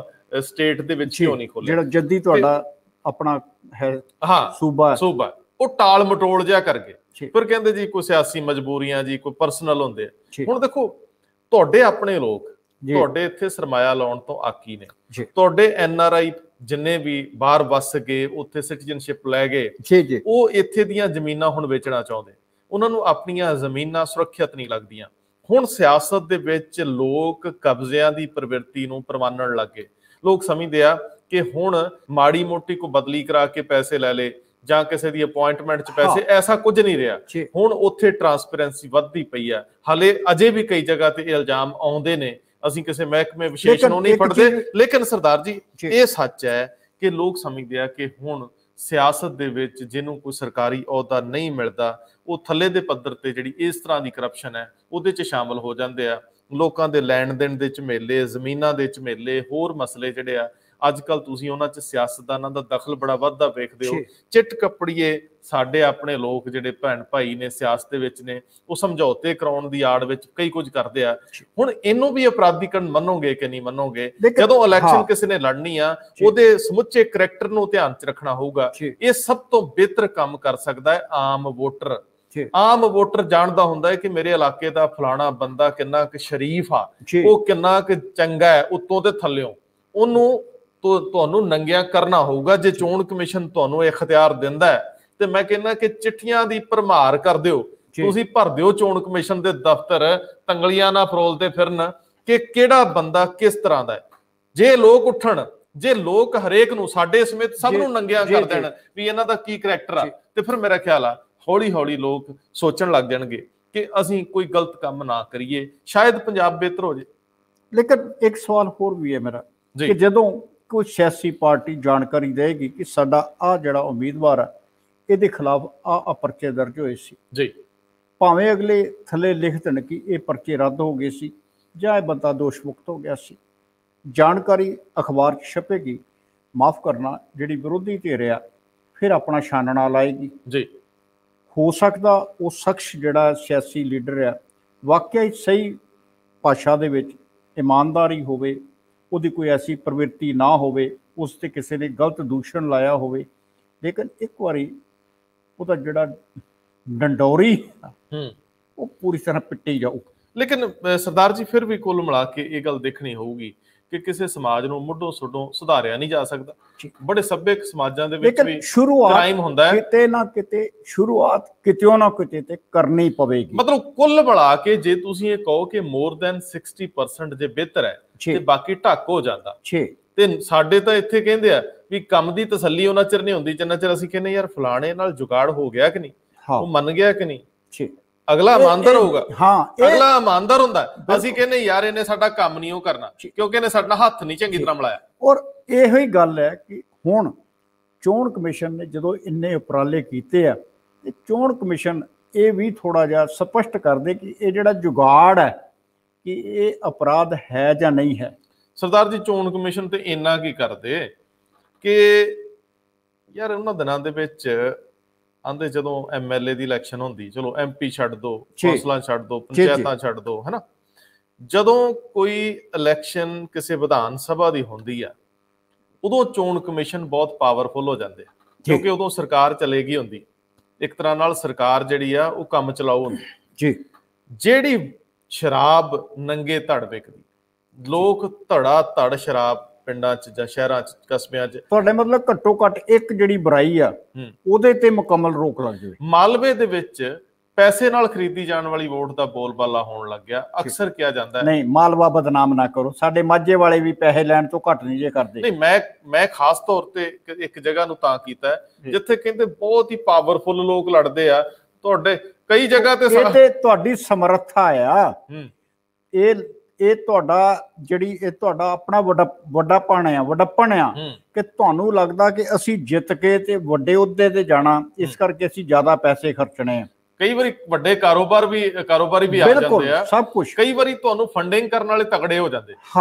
Speaker 1: ਸਟੇਟ ਦੇ ਵਿੱਚ ਕਿਉਂ ਨਹੀਂ ਖੋਲੇ?
Speaker 2: ਜਿਹੜਾ ਜੱਦੀ ਤੁਹਾਡਾ ਆਪਣਾ ਹੈ ਸੂਬਾ,
Speaker 1: ਉਹ ਟਾਲ ਮਟੋਲ ਜਿਹਾ ਕਰ ਗਏ। ਫਿਰ ਕਹਿੰਦੇ ਜੀ ਕੋਈ ਸਿਆਸੀ ਮਜਬੂਰੀਆਂ ਜੀ, ਕੋਈ ਪਰਸਨਲ ਹੁੰਦੇ ਆ। ਹੁਣ ਦੇਖੋ ਤੁਹਾਡੇ ਆਪਣੇ ਲੋਕ ਤੁਹਾਡੇ ਇੱਥੇ ਸਰਮਾਇਆ ਲਾਉਣ ਤੋਂ ਆਕੀ ਨੇ, ਤੁਹਾਡੇ NRI ਜਿੰਨੇ ਵੀ ਬਾਹਰ ਵਸ ਗਏ, ਉੱਥੇ ਸਿਟੀਜ਼ਨਸ਼ਿਪ ਲੈ ਗਏ, ਉਹ ਇੱਥੇ ਦੀਆਂ ਜ਼ਮੀਨਾਂ ਹੁਣ ਵੇਚਣਾ ਚਾਹੁੰਦੇ, ਉਹਨਾਂ ਨੂੰ ਆਪਣੀਆਂ ਜ਼ਮੀਨਾਂ ਸੁਰੱਖਿਅਤ ਨਹੀਂ ਲੱਗਦੀਆਂ। ਹੁਣ ਸਿਆਸਤ ਦੇ ਵਿੱਚ ਲੋਕ ਕਬਜ਼ਿਆਂ ਦੀ ਪ੍ਰਵਿਰਤੀ ਨੂੰ ਪ੍ਰਵਾਨਣ ਲੱਗ ਗਏ। ਲੋਕ ਸਮਝਦੇ ਆ ਕਿ ਹੁਣ ਮਾੜੀ ਮੋਟੀ ਕੋ ਬਦਲੀ ਕਰਾ ਕੇ ਪੈਸੇ ਲੈ ਲੇ ਜਾਂ ਕਿਸੇ ਦੀ ਅਪਾਇੰਟਮੈਂਟ 'ਚ ਪੈਸੇ, ਐਸਾ ਕੁਝ ਨਹੀਂ ਰਿਹਾ। ਹੁਣ ਉੱਥੇ ਟਰਾਂਸਪੇਰੈਂਸੀ ਵੱਧਦੀ ਪਈ ਆ। ਹਾਲੇ ਅਜੇ ਵੀ ਕਈ ਜਗ੍ਹਾ ਤੇ ਇਲਜ਼ਾਮ ਆਉਂਦੇ ਨੇ, ਅਸੀਂ ਕਿਸੇ ਮਹਿਕਮੇ ਵਿਸ਼ੇਸ਼ ਨੂੰ ਨਹੀਂ ਫੜਦੇ, ਲੇਕਿਨ ਸਰਦਾਰ ਜੀ ਇਹ ਸੱਚ ਹੈ ਕਿ ਲੋਕ ਸਮਝਦੇ ਆ ਕਿ ਹੁਣ ਸਿਆਸਤ ਦੇ ਵਿੱਚ ਜਿਹਨੂੰ ਕੋਈ ਸਰਕਾਰੀ ਅਹੁਦਾ ਨਹੀਂ ਮਿਲਦਾ, ਉਹ ਥੱਲੇ ਦੇ ਪੱਧਰ ਤੇ ਜਿਹੜੀ ਇਸ ਤਰ੍ਹਾਂ ਦੀ ਕਰਪਸ਼ਨ ਹੈ ਉਹਦੇ 'ਚ ਸ਼ਾਮਲ ਹੋ ਜਾਂਦੇ ਆ। ਲੋਕਾਂ ਦੇ ਲੈਣ ਦੇਣ ਦੇ ਝਮੇਲੇ, ਜ਼ਮੀਨਾਂ ਦੇ ਝਮੇਲੇ, ਹੋਰ ਮਸਲੇ ਜਿਹੜੇ ਆ, ਅੱਜ ਕੱਲ ਤੁਸੀਂ ਉਹਨਾਂ 'ਚ ਸਿਆਸਤਦਾਨਾਂ ਦਾ ਦਖਲ ਬੜਾ ਵੱਧਦਾ ਵੇਖਦੇ ਹੋ। ਚਿੱਟ ਕੱਪੜੀਏ ਸਾਡੇ ਆਪਣੇ ਲੋਕ ਜਿਹੜੇ ਭੈਣ ਭਾਈ ਨੇ ਸਿਆਸਤ ਦੇ ਵਿੱਚ ਨੇ, ਉਹ ਸਮਝੌਤੇ ਕਰਾਉਣ ਦੀ ਆੜ ਵਿੱਚ ਕਈ ਕੁਝ ਕਰਦੇ ਆ। ਹੁਣ ਇਹਨੂੰ ਵੀ ਅਪਰਾਧੀਕਰਨ ਮੰਨੋਗੇ ਕਿ ਨਹੀਂ ਮੰਨੋਗੇ? ਜਦੋਂ ਇਲੈਕਸ਼ਨ ਕਿਸੇ ਨੇ ਲੜਨੀ ਆ, ਉਹਦੇ ਸਮੁੱਚੇ ਕਰੈਕਟਰ ਨੂੰ ਧਿਆਨ 'ਚ ਰੱਖਣਾ ਹੋਊਗਾ। ਇਹ ਸਭ ਤੋਂ ਬਿਹਤਰ ਕੰਮ ਕਰ ਸਕਦਾ ਹੈ ਆਮ ਵੋਟਰ। ਆਮ ਵੋਟਰ ਜਾਣਦਾ ਹੁੰਦਾ ਹੈ ਕਿ ਮੇਰੇ ਇਲਾਕੇ ਦਾ ਫਲਾਣਾ ਬੰਦਾ ਕਿੰਨਾ ਕੁ ਸ਼ਰੀਫ ਆ, ਉਹ ਕਿੰਨਾ ਕੁ ਚੰਗਾ ਹੈ, ਉੱਤੋਂ ਤੇ ਥੱਲਿਓਂ। ਉਹਨੂੰ ਤੁਹਾਨੂੰ ਨੰਗਿਆ ਕਰਨਾ ਹੋਊਗਾ। ਜੇ ਚੋਣ ਕਮਿਸ਼ਨ ਤੁਹਾਨੂੰ ਇਖਤਿਆਰ ਦਿੰਦਾ ਹੈ, ਤੇ ਮੈਂ ਕਹਿੰਦਾ ਕਿ ਚਿੱਠੀਆਂ ਦੀ ਭਰਮਾਰ ਕਰ ਦਿਓ, ਤੁਸੀਂ ਭਰ ਦਿਓ ਚੋਣ ਕਮਿਸ਼ਨ ਦੇ ਦਫ਼ਤਰ, ਤੰਗਲੀਆਂ ਨਾ ਫਰੋਲਦੇ ਫਿਰਨ ਕਿ ਕਿਹੜਾ ਬੰਦਾ ਕਿਸ ਤਰ੍ਹਾਂ ਦਾ ਹੈ। ਜੇ ਲੋਕ ਉੱਠਣ, ਜੇ ਲੋਕ ਹਰੇਕ ਨੂੰ, ਸਾਡੇ ਸਮੇਤ ਸਭ ਨੂੰ ਨੰਗਿਆ ਕਰ ਦੇਣ ਵੀ ਇਹਨਾਂ ਦਾ ਕੀ ਕਰੈਕਟਰ ਆ, ਤੇ ਫਿਰ ਮੇਰਾ ਖਿਆਲ ਆ ਹੌਲੀ ਹੌਲੀ ਲੋਕ ਸੋਚਣ ਲੱਗ ਜਾਣਗੇ ਕਿ ਅਸੀਂ ਕੋਈ ਗਲਤ ਕੰਮ ਨਾ ਕਰੀਏ, ਸ਼ਾਇਦ ਪੰਜਾਬ ਬਿਹਤਰ ਹੋ ਜਾਏ।
Speaker 2: ਲੇਕਿਨ ਇੱਕ ਸਵਾਲ ਹੋਰ ਵੀ ਹੈ ਮੇਰਾ, ਕਿ ਜਦੋਂ ਕੋਈ ਸਿਆਸੀ ਪਾਰਟੀ ਜਾਣਕਾਰੀ ਦੇਗੀ ਕਿ ਸਾਡਾ ਆ ਜਿਹੜਾ ਉਮੀਦਵਾਰ ਹੈ ਇਹਦੇ ਖਿਲਾਫ ਆ ਪਰਚੇ ਦਰਜ ਹੋਏ ਸੀ
Speaker 1: ਜੀ,
Speaker 2: ਭਾਵੇਂ ਅਗਲੇ ਥੱਲੇ ਲਿਖ ਦੇਣ ਕਿ ਇਹ ਪਰਚੇ ਰੱਦ ਹੋ ਗਏ ਸੀ ਜਾਂ ਇਹ ਬੰਦਾ ਦੋਸ਼ ਮੁਕਤ ਹੋ ਗਿਆ ਸੀ, ਜਾਣਕਾਰੀ ਅਖਬਾਰ 'ਚ ਛਪੇਗੀ, ਮਾਫ ਕਰਨਾ ਜਿਹੜੀ ਵਿਰੋਧੀ ਧਿਰ ਆ ਫਿਰ ਆਪਣਾ ਛਾਨਣਾ ਲਾਏਗੀ
Speaker 1: ਜੀ।
Speaker 2: ਹੋ ਸਕਦਾ ਉਹ ਸ਼ਖਸ ਜਿਹੜਾ ਸਿਆਸੀ ਲੀਡਰ ਆ ਵਾਕਿਆ ਹੀ ਸਹੀ ਭਾਸ਼ਾ ਦੇ ਵਿੱਚ ਇਮਾਨਦਾਰੀ ਹੋਵੇ, ਉਹਦੀ ਕੋਈ ਐਸੀ ਪ੍ਰਵਿਰਤੀ ਨਾ ਹੋਵੇ, ਉਸ 'ਤੇ ਕਿਸੇ ਨੇ ਗਲਤ ਦੂਸ਼ਣ ਲਾਇਆ ਹੋਵੇ, ਲੇਕਿਨ ਇੱਕ ਵਾਰੀ ਉਹਦਾ ਜਿਹੜਾ ਡੰਡੋਰੀ ਉਹ ਪੂਰੀ ਤਰ੍ਹਾਂ ਪਿੱਟੀ ਜਾਊ।
Speaker 1: ਲੇਕਿਨ ਸਰਦਾਰ ਜੀ ਫਿਰ ਵੀ ਕੁੱਲ ਮਿਲਾ ਕੇ ਇਹ ਗੱਲ ਦੇਖਣੀ ਹੋਊਗੀ ਕਿ ਕਿਸੇ ਸਮਾਜ ਨੂੰ ਮੁੱਢੋਂ ਸੁੱਢੋਂ ਸੁਧਾਰਿਆ ਨਹੀਂ ਜਾ ਸਕਦਾ। ਬੜੇ ਸੱਭਿਅਕ ਸਮਾਜਾਂ ਦੇ ਵਿੱਚ ਵੀ ਕ੍ਰਾਈਮ ਹੁੰਦਾ ਹੈ,
Speaker 2: ਕਿਤੇ ਨਾ ਕਿਤੇ ਸ਼ੁਰੂਆਤ ਕਿਤਿਓਂ ਨਾ ਕਿਤੇ ਤੇ ਕਰਨੀ ਪਵੇਗੀ।
Speaker 1: ਮਤਲਬ ਕੁੱਲ ਮਿਲਾ ਕੇ ਜੇ ਤੁਸੀਂ ਇਹ ਕਹੋ ਕਿ ਮੋਰ ਦੈਨ 60% ਜੇ ਬਿਹਤਰ ਹੈ ਤੇ ਬਾਕੀ ਢੱਕ ਹੋ ਜਾਂਦਾ। ਤੇ ਸਾਡੇ ਤਾਂ ਇੱਥੇ ਕਹਿੰਦੇ ਆ ਵੀ ਕੰਮ ਦੀ ਤਸੱਲੀ ਉਹਨਾਂ ਚਿਰ ਨਹੀਂ ਹੁੰਦੀ ਜਿੰਨਾ ਚਿਰ ਅਸੀਂ ਕਹਿੰਦੇ ਯਾਰ ਫਲਾਣੇ ਨਾਲ ਜੁਗਾੜ ਹੋ ਗਿਆ ਕਿ ਨਹੀਂ, ਉਹ ਮੰਨ ਗਿਆ ਕਿ ਨਹੀਂ। ਅਗਲਾ ਇਮਾਨਦਾਰ ਹੋਊਗਾ, ਅਗਲਾ ਇਮਾਨਦਾਰ ਹੁੰਦਾ। ਅਸੀਂ ਕਹਿੰਦੇ ਯਾਰ ਇਹਨੇ ਸਾਡਾ ਕੰਮ ਨਹੀਂ ਉਹ ਕਰਨਾ ਕਿਉਂਕਿ ਇਹਨੇ ਸਾਡਾ ਹੱਥ ਨਹੀਂ ਚੰਗੀ ਤਰ੍ਹਾਂ ਮਿਲਾਇਆ।
Speaker 2: ਔਰ ਇਹੋ ਹੀ ਗੱਲ ਹੈ ਕਿ ਹੁਣ ਚੋਣ ਕਮਿਸ਼ਨ ਨੇ ਜਦੋਂ ਇੰਨੇ ਉਪਰਾਲੇ ਕੀਤੇ ਆ, ਤੇ ਚੋਣ ਕਮਿਸ਼ਨ ਇਹ ਵੀ ਥੋੜਾ ਜਿਹਾ ਸਪਸ਼ਟ ਕਰਦੇ ਕਿ ਇਹ ਜਿਹੜਾ ਜੁਗਾੜ ਹੈ ਕਿ ਇਹ ਅਪਰਾਧ ਹੈ ਜਾਂ ਨਹੀਂ ਹੈ।
Speaker 1: ਸਰਦਾਰ ਜੀ ਚੋਣ ਕਮਿਸ਼ਨ ਤੇ ਇੰਨਾ ਕੀ ਕਰਦੇ ਕਿ ਯਾਰ ਉਹਨਾਂ ਦਿਨਾਂ ਦੇ ਵਿੱਚ ਆਂਦੇ ਜਦੋਂ MLA ਦੀ ਇਲੈਕਸ਼ਨ ਹੁੰਦੀ, ਚਲੋ MP ਛੱਡ ਦੋ, ਕੌਂਸਲਾਂ ਛੱਡ ਦੋ, ਪੰਚਾਇਤਾਂ ਛੱਡ ਦੋ, ਹੈ ਨਾ, ਜਦੋਂ ਕੋਈ ਇਲੈਕਸ਼ਨ ਕਿਸੇ ਵਿਧਾਨ ਸਭਾ ਦੀ ਹੁੰਦੀ ਆ ਉਦੋਂ ਚੋਣ ਕਮਿਸ਼ਨ ਬਹੁਤ ਪਾਵਰਫੁਲ ਹੋ ਜਾਂਦੇ ਆ। क्योंकि उदों सरकार चलेगी हुंदी, एक तरह नाल सरकार जिहड़ी आ वो काम चलाऊ हुंदी
Speaker 2: जी।
Speaker 1: जिहड़ी शराब नंगे धड़ विकदी, लोग धड़ा धड़ शराब पिंडां च जां शहरां च कस्बियां च,
Speaker 2: तुहाडे मतलब घट्टो घੱਟ एक जिहड़ी बुराई आ ਉਹਦੇ ਤੇ ਮੁਕੰਮਲ ਰੋਕ ਲੱਗ ਜਾਵੇ।
Speaker 1: ਮਾਲਵੇ ਦੇ ਵਿੱਚ ਪੈਸੇ ਨਾਲ ਖਰੀਦੀ ਜਾਣ ਵਾਲੀ ਵੋਟ ਦਾ ਬੋਲਬਾਲਾ ਹੋਣ ਲੱਗ ਗਿਆ। ਅਕਸਰ ਕਿਹਾ ਜਾਂਦਾ ਹੈ, ਨਹੀਂ
Speaker 2: ਮਾਲਵਾ ਬਦਨਾਮ ਨਾ ਕਰੋ, ਸਾਡੇ ਮਾਝੇ ਵਾਲੇ ਵੀ ਪੈਸੇ ਲੈਣ ਤੋਂ ਘੱਟ ਨਹੀਂ ਜੇ ਕਰਦੇ।
Speaker 1: ਨਹੀਂ, ਮੈਂ ਖਾਸ ਤੌਰ ਤੇ ਇੱਕ ਜਗ੍ਹਾ ਨੂੰ ਤਾਂ ਕੀਤਾ ਜਿੱਥੇ ਕਹਿੰਦੇ ਬਹੁਤ ਹੀ ਪਾਵਰਫੁਲ ਲੋਕ ਲੜਦੇ ਆ। ਤੁਹਾਡੇ ਕਈ ਜਗ੍ਹਾ ਤੇ
Speaker 2: ਤੁਹਾਡੀ ਸਮਰੱਥਾ ਆ, ਇਹ ਤੁਹਾਡਾ ਜਿਹੜੀ ਇਹ ਤੁਹਾਡਾ ਆਪਣਾ ਵੱਡਾਪਣ ਆ, ਵੱਡਪਣ ਆ ਕਿ ਤੁਹਾਨੂੰ ਲੱਗਦਾ ਕਿ ਅਸੀਂ ਜਿੱਤ ਕੇ ਤੇ ਵੱਡੇ ਅਹੁਦੇ ਤੇ ਜਾਣਾ, ਇਸ ਕਰਕੇ ਅਸੀਂ ਜ਼ਿਆਦਾ ਪੈਸੇ ਖਰਚਣੇ ਆ।
Speaker 1: ਕਈ ਵਾਰੀ ਵੱਡੇ ਕਾਰੋਬਾਰੀ ਵੀ ਆ ਜਾਂਦੇ ਆ,
Speaker 2: ਸਭ ਕੁਝ।
Speaker 1: ਕਈ ਵਾਰੀ ਤੁਹਾਨੂੰ ਫੰਡਿੰਗ ਕਰਨ ਵਾਲੇ ਤਗੜੇ ਹੋ ਜਾਂਦੇ।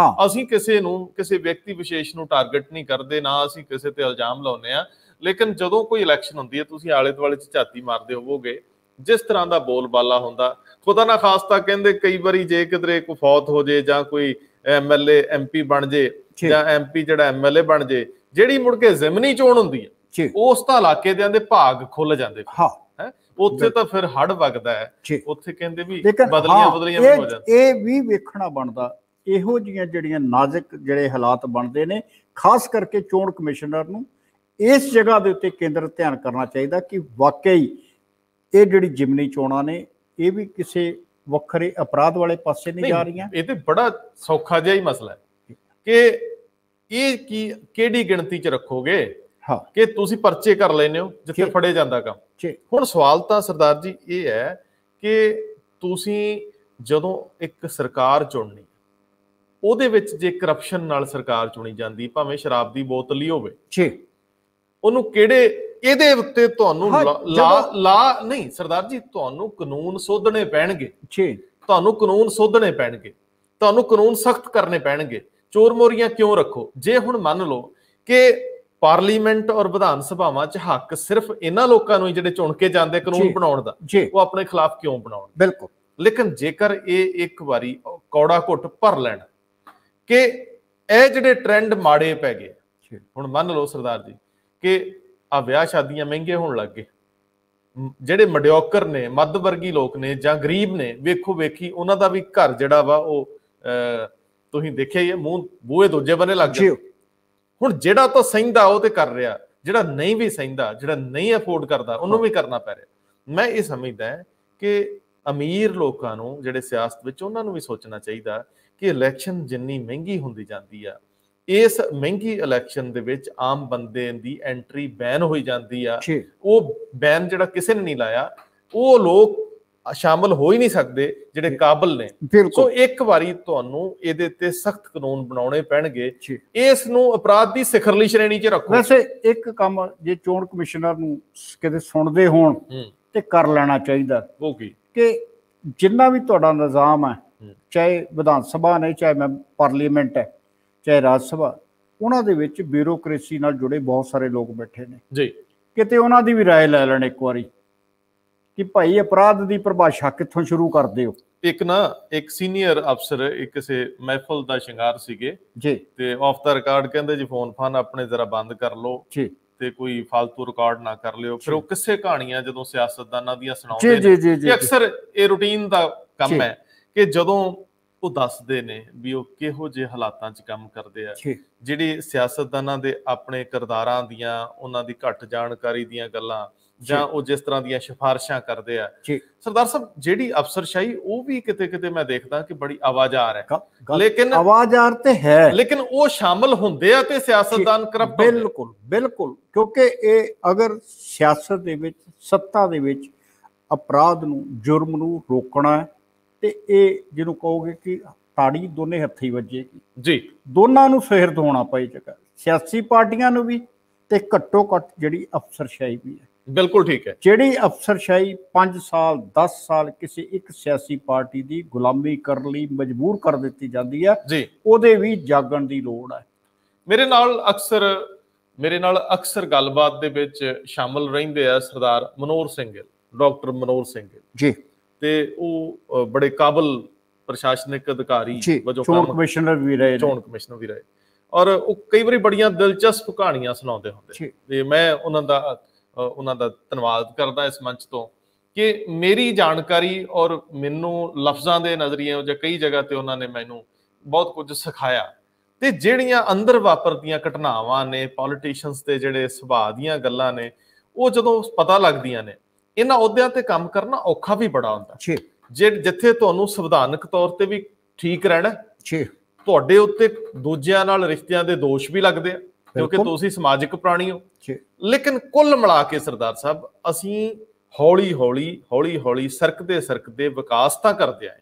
Speaker 1: ਅਸੀਂ ਕਿਸੇ ਵਿਅਕਤੀ ਵਿਸ਼ੇਸ਼ ਨੂੰ ਟਾਰਗੇਟ ਨਹੀਂ ਕਰਦੇ, ਨਾ ਅਸੀਂ ਕਿਸੇ ਤੇ ਇਲਜ਼ਾਮ ਲਾਉਂਦੇ ਆ, ਲੇਕਿਨ ਜਦੋਂ ਕੋਈ ਇਲੈਕਸ਼ਨ ਹੁੰਦੀ ਹੈ ਤੁਸੀਂ ਆਲੇ ਦੁਆਲੇ 'ਚ ਝਾਤੀ ਮਾਰਦੇ ਹੋਵੋਗੇ, ਜਿਸ ਤਰ੍ਹਾਂ ਦਾ ਬੋਲਬਾਲਾ ਹੁੰਦਾ, ਖੁਦਾ ਨਾ ਖਾਸਤਾ ਕਹਿੰਦੇ ਕਈ ਵਾਰੀ ਜੇ ਕਿਧਰੇ ਕੋਈ ਫੌਤ ਹੋ ਜੇ ਜਾਂ ਕੋਈ MLA MP ਬਣ ਜੇ ਜਾਂ MP ਜਿਹੜਾ MLA ਬਣ ਜੇ, ਜਿਹੜੀ ਮੁੜ ਕੇ ਜ਼ਿਮਨੀ ਚੋਣ ਹੁੰਦੀ ਹੈ ਉਸ ਤਾਂ ਇਲਾਕੇ ਦੇ ਭਾਗ ਖੁੱਲ ਜਾਂਦੇ। ਉੱਥੇ ਤਾਂ ਫਿਰ ਹੜ ਵਗਦਾ ਹੈ, ਉੱਥੇ ਕਹਿੰਦੇ ਵੀ ਬਦਲੀਆਂ ਵੀ ਹੋ ਜਾਂਦੀਆਂ।
Speaker 2: ਇਹ ਵੀ ਵੇਖਣਾ ਬਣਦਾ, ਇਹੋ ਜਿਹੀਆਂ ਜਿਹੜੀਆਂ ਨਾਜ਼ੁਕ ਜਿਹੜੇ ਹਾਲਾਤ ਬਣਦੇ ਨੇ, ਖਾਸ ਕਰਕੇ ਚੋਣ ਕਮਿਸ਼ਨਰ ਨੂੰ ਇਸ ਜਗ੍ਹਾ ਦੇ ਉੱਤੇ ਕੇਂਦਰਿਤ ਧਿਆਨ ਕਰਨਾ ਚਾਹੀਦਾ ਕਿ ਵਾਕਈ ਇਹ ਜਿਹੜੀ ਜ਼ਿਮਨੀ ਚੋਣਾਂ ਨੇ ਇਹ ਵੀ ਕਿਸੇ ਵੱਖਰੇ ਅਪਰਾਧ ਵਾਲੇ ਪਾਸੇ ਨਹੀਂ ਜਾ ਰਹੀਆਂ।
Speaker 1: ਇਹ ਤੇ ਬੜਾ ਸੌਖਾ ਜਿਹਾ ਹੀ ਮਸਲਾ ਹੈ ਕਿ ਇਹ ਕਿਹੜੀ ਗਿਣਤੀ 'ਚ ਰੱਖੋਗੇ ਕਿ ਤੁਸੀਂ ਪਰਚੇ ਕਰ ਲੈਨੇ ਹੋ ਜਿੱਥੇ ਫੜੇ ਜਾਂਦਾ ਕੰਮ। ਹੁਣ ਸਵਾਲ ਤਾਂ ਸਰਦਾਰ ਜੀ ਇਹ ਹੈ ਕਿ ਤੁਸੀਂ ਜਦੋਂ ਇੱਕ ਸਰਕਾਰ ਚੁਣਨੀ, ਉਹਦੇ ਵਿੱਚ ਜੇ ਕਰਪਸ਼ਨ ਨਾਲ ਸਰਕਾਰ ਚੁਣੀ ਜਾਂਦੀ, ਭਾਵੇਂ ਸ਼ਰਾਬ ਦੀ ਬੋਤਲ ਹੀ ਹੋਵੇ, ਉਹਨੂੰ ਕਿਹੜੇ ਇਹਦੇ ਉੱਤੇ ਤੁਹਾਨੂੰ ਲਾ ਨਹੀਂ ਸਰਦਾਰ ਜੀ, ਤੁਹਾਨੂੰ ਕਾਨੂੰਨ ਸੋਧਣੇ ਪੈਣਗੇ, ਤੁਹਾਨੂੰ ਕਾਨੂੰਨ ਸੋਧਣੇ ਪੈਣਗੇ, ਤੁਹਾਨੂੰ ਕਾਨੂੰਨ ਸਖਤ ਕਰਨੇ ਪੈਣਗੇ। ਚੋਰ ਮੋਰੀਆਂ ਕਿਉਂ ਰੱਖੋ? ਜੇ ਹੁਣ ਮੰਨ ਲਓ ਕਿ ਪਾਰਲੀਮੈਂਟ ਔਰ ਵਿਧਾਨ ਸਭਾਵਾਂ 'ਚ ਹੱਕ ਸਿਰਫ ਇਹਨਾਂ ਲੋਕਾਂ ਨੂੰ ਜਿਹੜੇ ਚੁਣ ਕੇ ਜਾਂਦੇ ਕਾਨੂੰਨ ਬਣਾਉਣ ਦਾ, ਉਹ ਆਪਣੇ ਖਿਲਾਫ ਕਿਉਂ ਬਣਾਉਣ? ਬਿਲਕੁਲ। ਲੇਕਿਨ ਜੇਕਰ ਇਹ ਇੱਕ ਵਾਰੀ ਕੌੜਾ ਘੁੱਟ ਭਰ ਲੈਣ ਕਿ ਇਹ ਜਿਹੜੇ ਟ੍ਰੈਂਡ ਮਾੜੇ ਪੈ ਗਏ, ਹੁਣ ਮੰਨ ਲਓ ਸਰਦਾਰ ਜੀ ਕਿ ਆ ਵਿਆਹ ਸ਼ਾਦੀਆਂ ਮਹਿੰਗੇ ਹੋਣ ਲੱਗ ਗਏ, ਜਿਹੜੇ ਮਡਿਓਕਰ ਨੇ, ਮੱਧ ਵਰਗੀ ਲੋਕ ਨੇ ਜਾਂ ਗਰੀਬ ਨੇ, ਵੇਖੋ ਵੇਖੀ ਉਹਨਾਂ ਦਾ ਵੀ ਘਰ ਜਿਹੜਾ ਵਾ ਉਹ ਤੁਸੀਂ ਦੇਖਿਆ ਹੀ ਹੈ, ਮੂੰਹ ਬੂਹੇ ਦੂਜੇ ਬੰਨੇ ਲੱਗ ਗਿਆ। ਹੁਣ ਜਿਹੜਾ ਤਾਂ ਸਹਿੰਦਾ ਉਹ ਤੇ ਕਰ ਰਿਹਾ, ਜਿਹੜਾ ਨਹੀਂ ਵੀ ਸਹਿੰਦਾ, ਜਿਹੜਾ ਨਹੀਂ ਅਫੋਰਡ ਕਰਦਾ, ਉਹਨੂੰ ਵੀ ਕਰਨਾ ਪੈ ਰਿਹਾ। ਮੈਂ ਇਹ ਸਮਝਦਾ ਕਿ ਅਮੀਰ ਲੋਕਾਂ ਨੂੰ ਜਿਹੜੇ ਸਿਆਸਤ ਵਿੱਚ, ਉਹਨਾਂ ਨੂੰ ਵੀ ਸੋਚਣਾ ਚਾਹੀਦਾ ਕਿ ਇਲੈਕਸ਼ਨ ਜਿੰਨੀ ਮਹਿੰਗੀ ਹੁੰਦੀ ਜਾਂਦੀ ਆ, ਇਸ ਮਹਿੰਗੀ ਇਲੈਕਸ਼ਨ ਦੇ ਵਿੱਚ ਆਮ ਬੰਦੇ ਦੀ ਐਂਟਰੀ ਬੈਨ ਹੋਈ ਜਾਂਦੀ ਆ। ਉਹ ਬੈਨ ਜਿਹੜਾ ਕਿਸੇ ਨੇ ਨਹੀਂ ਲਾਇਆ, ਉਹ ਲੋਕ ਸ਼ਾਮਲ ਹੋ ਹੀ ਨਹੀਂ ਸਕਦੇ ਜਿਹੜੇ ਕਾਬਲ ਨੇ। ਸੋ ਇੱਕ ਵਾਰੀ ਤੁਹਾਨੂੰ ਇਹਦੇ ਤੇ ਸਖਤ ਕਾਨੂੰਨ ਬਣਾਉਣੇ ਪੈਣਗੇ, ਇਸ ਨੂੰ ਅਪਰਾਧ ਦੀ ਸਿਖਰਲੀ ਸ਼੍ਰੇਣੀ 'ਚ ਰੱਖੋ।
Speaker 2: ਵੈਸੇ ਇੱਕ ਕੰਮ ਜੇ ਚੋਣ ਕਮਿਸ਼ਨਰ ਨੂੰ ਕਿਤੇ ਸੁਣਦੇ ਹੋਣ ਤੇ ਕਰ ਲੈਣਾ ਚਾਹੀਦਾ, ਉਹ ਕੀ ਕਿ ਜਿੰਨਾ ਵੀ ਤੁਹਾਡਾ ਨਿਜ਼ਾਮ ਹੈ, ਚਾਹੇ ਵਿਧਾਨ ਸਭਾ ਨੇ, ਚਾਹੇ ਪਾਰਲੀਮੈਂਟ ਹੈ, ਚਾਹੇ ਰਾਜ ਸਭਾ, ਉਹਨਾਂ ਦੇ ਵਿੱਚ ਬਿਊਰੋਕ੍ਰੇਸੀ ਨਾਲ ਜੁੜੇ ਬਹੁਤ ਸਾਰੇ ਲੋਕ ਬੈਠੇ ਨੇ ਜੀ, ਕਿਤੇ ਉਹਨਾਂ ਦੀ ਵੀ ਰਾਏ ਲੈ ਲੈਣ ਇੱਕ ਵਾਰੀ ਕਿ ਭਾਈ ਅਪਰਾਧ ਦੀ ਪਰਿਭਾਸ਼ਾ ਕਿੱਥੋਂ ਸ਼ੁਰੂ ਕਰਦੇ ਹੋ।
Speaker 1: ਇੱਕ ਸੀਨੀਅਰ ਅਫਸਰ ਕਿਸੇ ਮਹਿਫਲ ਦਾ ਸ਼ਿੰਗਾਰ ਸੀਗੇ ਜੀ, ਤੇ ਆਫ ਦਾ ਰਿਕਾਰਡ ਕਹਿੰਦੇ ਜੀ ਫੋਨ ਫਾਨ ਆਪਣੇ ਜ਼ਰਾ ਬੰਦ ਕਰ ਲਓ ਜੀ, ਤੇ ਕੋਈ ਫालतू ਰਿਕਾਰਡ ਨਾ ਕਰ ਲਿਓ। ਫਿਰ ਉਹ ਕਿਸੇ ਕਹਾਣੀਆਂ ਜਦੋਂ ਸਿਆਸਤਦਾਨਾਂ ਦੀਆਂ ਸੁਣਾਉਂਦੇ ਨੇ, ਅਕਸਰ ਇਹ ਰੂਟੀਨ ਦਾ ਕੰਮ ਹੈ ਕਿ ਜਦੋਂ ਉਹ ਦੱਸਦੇ ਨੇ ਵੀ ਉਹ ਕਿਹੋ ਜਿਹੇ ਹਾਲਾਤਾਂ 'ਚ ਕੰਮ ਕਰਦੇ ਆ, ਜਿਹੜੀ ਸਿਆਸਤਦਾਨਾਂ ਦੇ ਆਪਣੇ ਕਿਰਦਾਰਾਂ ਦੀਆਂ, ਉਹਨਾਂ ਦੀ ਘੱਟ ਜਾਣਕਾਰੀ ਦੀਆਂ ਗੱਲਾਂ, ਜਾਂ ਉਹ ਜਿਸ ਤਰ੍ਹਾਂ ਦੀਆਂ ਸਿਫਾਰਿਸ਼ਾਂ ਕਰਦੇ ਆ, ਸਰਦਾਰ ਸਾਹਿਬ ਜਿਹੜੀ ਅਫਸਰਸ਼ਾਹੀ ਉਹ ਵੀ ਕਿਤੇ ਕਿਤੇ ਮੈਂ ਦੇਖਦਾ ਕਿ ਬੜੀ ਆਵਾਜ਼ਾਰ ਹੈ, ਲੇਕਿਨ ਆਵਾਜ਼ਾਰ ਤੇ ਹੈ, ਲੇਕਿਨ ਉਹ ਸ਼ਾਮਲ ਹੁੰਦੇ ਆ ਤੇ ਸਿਆਸਤਦਾਨ ਕਰਪਟ। ਬਿਲਕੁਲ ਬਿਲਕੁਲ, ਕਿਉਂਕਿ ਇਹ ਅਗਰ ਸਿਆਸਤ ਦੇ ਵਿੱਚ, ਸੱਤਾ ਦੇ ਵਿੱਚ ਅਪਰਾਧ ਨੂੰ, ਜੁਰਮ ਨੂੰ ਰੋਕਣਾ ਹੈ ਤੇ ਇਹ ਜਿਹਨੂੰ ਕਹੋਗੇ ਕਿ ਤਾੜੀ ਦੋਨੇ ਹੱਥੀਂ ਵੱਜੇਗੀ ਜੀ, ਦੋਨਾਂ ਨੂੰ ਸਿਰਦ ਹੋਣਾ ਪਏਗਾ, ਸਿਆਸੀ ਪਾਰਟੀਆਂ ਨੂੰ ਵੀ ਤੇ ਘੱਟੋ ਘੱਟ ਜਿਹੜੀ ਅਫਸਰਸ਼ਾਹੀ ਵੀ ਹੈ। ਬਿਲਕੁਲ ਠੀਕ ਹੈ। ਜਿਹੜੀ ਅਫਸਰਸ਼ਾਹੀ 5 ਸਾਲ 10 ਸਾਲ ਕਿਸੇ ਇੱਕ ਸਿਆਸੀ ਪਾਰਟੀ ਦੀ ਗੁਲਾਮੀ ਕਰਨ ਲਈ ਮਜਬੂਰ ਕਰ ਦਿੱਤੀ ਜਾਂਦੀ ਹੈ ਜੀ, ਉਹਦੇ ਵੀ ਜਾਗਣ ਦੀ ਲੋੜ ਹੈ। ਮੇਰੇ ਨਾਲ ਅਕਸਰ ਗੱਲਬਾਤ ਦੇ ਵਿੱਚ ਸ਼ਾਮਲ ਰਹਿੰਦੇ ਆ ਸਰਦਾਰ ਮਨੋਹਰ ਸਿੰਘ ਗਿੱਲ, ਡਾਕਟਰ ਮਨੋਹਰ ਸਿੰਘ ਗਿੱਲ ਜੀ, ਤੇ ਉਹ ਬੜੇ ਕਾਬਲ ਪ੍ਰਸ਼ਾਸਨਿਕ ਅਧਿਕਾਰੀ ਵਜੋਂ ਚੋਣ ਕਮਿਸ਼ਨਰ ਵੀ ਰਹੇ, ਔਰ ਉਹ ਕਈ ਵਾਰੀ ਬੜੀਆਂ ਦਿਲਚਸਪ ਕਹਾਣੀਆਂ ਸੁਣਾਉਂਦੇ ਹੁੰਦੇ ਤੇ ਮੈਂ ਉਹਨਾਂ ਦਾ ਧੰਨਵਾਦ ਕਰਦਾ ਇਸ ਮੰਚ ਤੋਂ ਕਿ ਮੇਰੀ ਜਾਣਕਾਰੀ ਔਰ ਮੈਨੂੰ ਲਫ਼ਜ਼ਾਂ ਦੇ ਨਜ਼ਰੀਏ ਜਾਂ ਕਈ ਜਗ੍ਹਾ ਤੇ ਉਹਨਾਂ ਨੇ ਮੈਨੂੰ ਬਹੁਤ ਕੁਝ ਸਿਖਾਇਆ। ਤੇ ਜਿਹੜੀਆਂ ਅੰਦਰ ਵਾਪਰਦੀਆਂ ਘਟਨਾਵਾਂ ਨੇ, ਪੋਲੀਟੀਸ਼ੀਅਨਸ ਦੇ ਜਿਹੜੇ ਸੁਭਾਅ ਦੀਆਂ ਗੱਲਾਂ ਨੇ, ਉਹ ਜਦੋਂ ਪਤਾ ਲੱਗਦੀਆਂ ਨੇ, ਇਹਨਾਂ ਅਹੁਦਿਆਂ ਤੇ ਕੰਮ ਕਰਨਾ ਔਖਾ ਵੀ ਬੜਾ ਹੁੰਦਾ। ਜਿੱਥੇ ਤੁਹਾਨੂੰ ਸੰਵਿਧਾਨਕ ਤੌਰ ਤੇ ਵੀ ਠੀਕ ਰਹਿਣਾ, ਤੁਹਾਡੇ ਉੱਤੇ ਦੂਜਿਆਂ ਨਾਲ ਰਿਸ਼ਤਿਆਂ ਦੇ ਦੋਸ਼ ਵੀ ਲੱਗਦੇ ਆ ਕਿਉਂਕਿ ਤੁਸੀਂ ਸਮਾਜਿਕ ਪ੍ਰਾਣੀ ਹੋ। ਲੇਕਿਨ ਕੁੱਲ ਮਿਲਾ ਕੇ ਸਰਦਾਰ ਸਾਹਿਬ ਅਸੀਂ ਹੌਲੀ ਹੌਲੀ ਸਰਕਦੇ ਵਿਕਾਸ ਤਾਂ ਕਰਦੇ ਆਏ,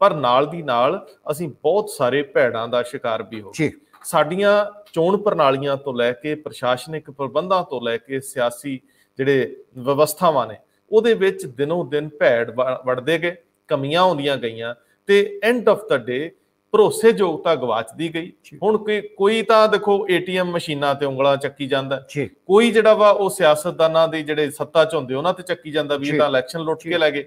Speaker 1: ਪਰ ਨਾਲ ਦੀ ਨਾਲ ਅਸੀਂ ਬਹੁਤ ਸਾਰੇ ਭੈੜਾਂ ਦਾ ਸ਼ਿਕਾਰ ਵੀ ਹੋ ਗਏ। ਸਾਡੀਆਂ ਚੋਣ ਪ੍ਰਣਾਲੀਆਂ ਤੋਂ ਲੈ ਕੇ ਪ੍ਰਸ਼ਾਸਨਿਕ ਪ੍ਰਬੰਧਾਂ ਤੋਂ ਲੈ ਕੇ ਸਿਆਸੀ ਜਿਹੜੇ ਵਿਵਸਥਾਵਾਂ ਨੇ ਉਹਦੇ ਵਿੱਚ ਦਿਨੋਂ ਦਿਨ ਭੈੜ ਵੜਦੇ ਗਏ, ਕਮੀਆਂ ਆਉਂਦੀਆਂ ਗਈਆਂ ਤੇ ਐਂਡ ਆਫ ਦਾ ਡੇ ਭਰੋਸੇਯੋਗਤਾ ਗਵਾਚਦੀ ਗਈ। ਹੁਣ ਕੋਈ ਤਾਂ ਦੇਖੋ ATM ਮਸ਼ੀਨਾਂ ਤੇ ਉਂਗਲਾਂ ਚੱਕੀ ਜਾਂਦਾ, ਕੋਈ ਜਿਹੜਾ ਵਾ ਉਹ ਸਿਆਸਤਦਾਨਾਂ ਦੀ ਜਿਹੜੇ ਸੱਤਾ ਚ ਹੁੰਦੇ ਉਹਨਾਂ ਤੇ ਚੱਕੀ ਜਾਂਦਾ ਵੀ ਇਹ ਤਾਂ ਇਲੈਕਸ਼ਨ ਲੁੱਟ ਕੇ ਲੈ ਗਏ।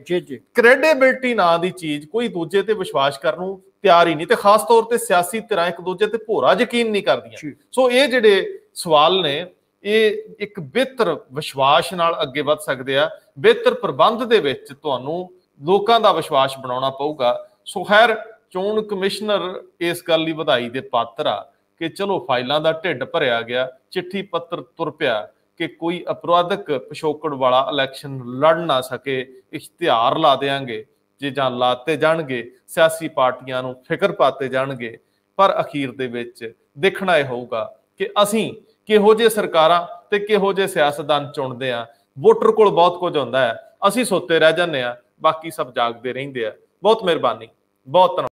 Speaker 1: ਕ੍ਰੈਡੀਬਿਲਟੀ ਨਾਂ ਦੀ ਚੀਜ਼, ਕੋਈ ਦੂਜੇ ਤੇ ਵਿਸ਼ਵਾਸ ਕਰਨ ਨੂੰ ਤਿਆਰ ਹੀ ਨਹੀਂ ਤੇ ਖਾਸ ਤੌਰ ਤੇ ਸਿਆਸੀ ਧਿਰਾਂ ਇੱਕ ਦੂਜੇ ਤੇ ਭੋਰਾ ਯਕੀਨ ਨਹੀਂ ਕਰਦੀਆਂ। ਸੋ ਇਹ ਜਿਹੜੇ ਸਵਾਲ ਨੇ ਇਹ ਇੱਕ ਬਿਹਤਰ ਵਿਸ਼ਵਾਸ ਨਾਲ ਅੱਗੇ ਵੱਧ ਸਕਦੇ ਆ। ਬਿਹਤਰ ਪ੍ਰਬੰਧ ਦੇ ਵਿੱਚ ਤੁਹਾਨੂੰ ਲੋਕਾਂ ਦਾ ਵਿਸ਼ਵਾਸ ਬਣਾਉਣਾ ਪਊਗਾ। ਸੋ ਖੈਰ ਚੋਣ ਕਮਿਸ਼ਨਰ ਇਸ ਗੱਲ ਲਈ ਵਧਾਈ ਦੇ ਪਾਤਰ ਆ ਕਿ ਚਲੋ ਫਾਈਲਾਂ ਦਾ ਢਿੱਡ ਭਰਿਆ ਗਿਆ, ਚਿੱਠੀ ਪੱਤਰ ਤੁਰ ਪਿਆ ਕਿ ਕੋਈ ਅਪਰਾਧਕ ਪਿਛੋਕੜ ਵਾਲਾ ਇਲੈਕਸ਼ਨ ਲੜ ਨਾ ਸਕੇ, ਇਸ਼ਤਿਹਾਰ ਲਾ ਦੇਾਂਗੇ ਜੇ ਜਾਂ ਲਾਤੇ ਜਾਣਗੇ, ਸਿਆਸੀ ਪਾਰਟੀਆਂ ਨੂੰ ਫਿਕਰ ਪਾਤੇ ਜਾਣਗੇ। ਪਰ ਅਖੀਰ ਦੇ ਵਿੱਚ ਦੇਖਣਾ ਇਹ ਹੋਊਗਾ ਕਿ ਅਸੀਂ ਕਿਹੋ ਜਿਹੇ ਸਰਕਾਰਾਂ ਤੇ ਕਿਹੋ ਜਿਹੇ ਸਿਆਸਤਦਾਨ ਚੁਣਦੇ ਆ। ਵੋਟਰ ਕੋਲ ਬਹੁਤ ਕੁਝ ਹੁੰਦਾ ਹੈ, ਅਸੀਂ ਸੁੱਤੇ ਰਹਿ ਜਾਂਦੇ ਆ, ਬਾਕੀ ਸਭ ਜਾਗਦੇ ਰਹਿੰਦੇ ਆ। ਬਹੁਤ ਮਿਹਰਬਾਨੀ, ਬਹੁਤ ਧੰਨਵਾਦ।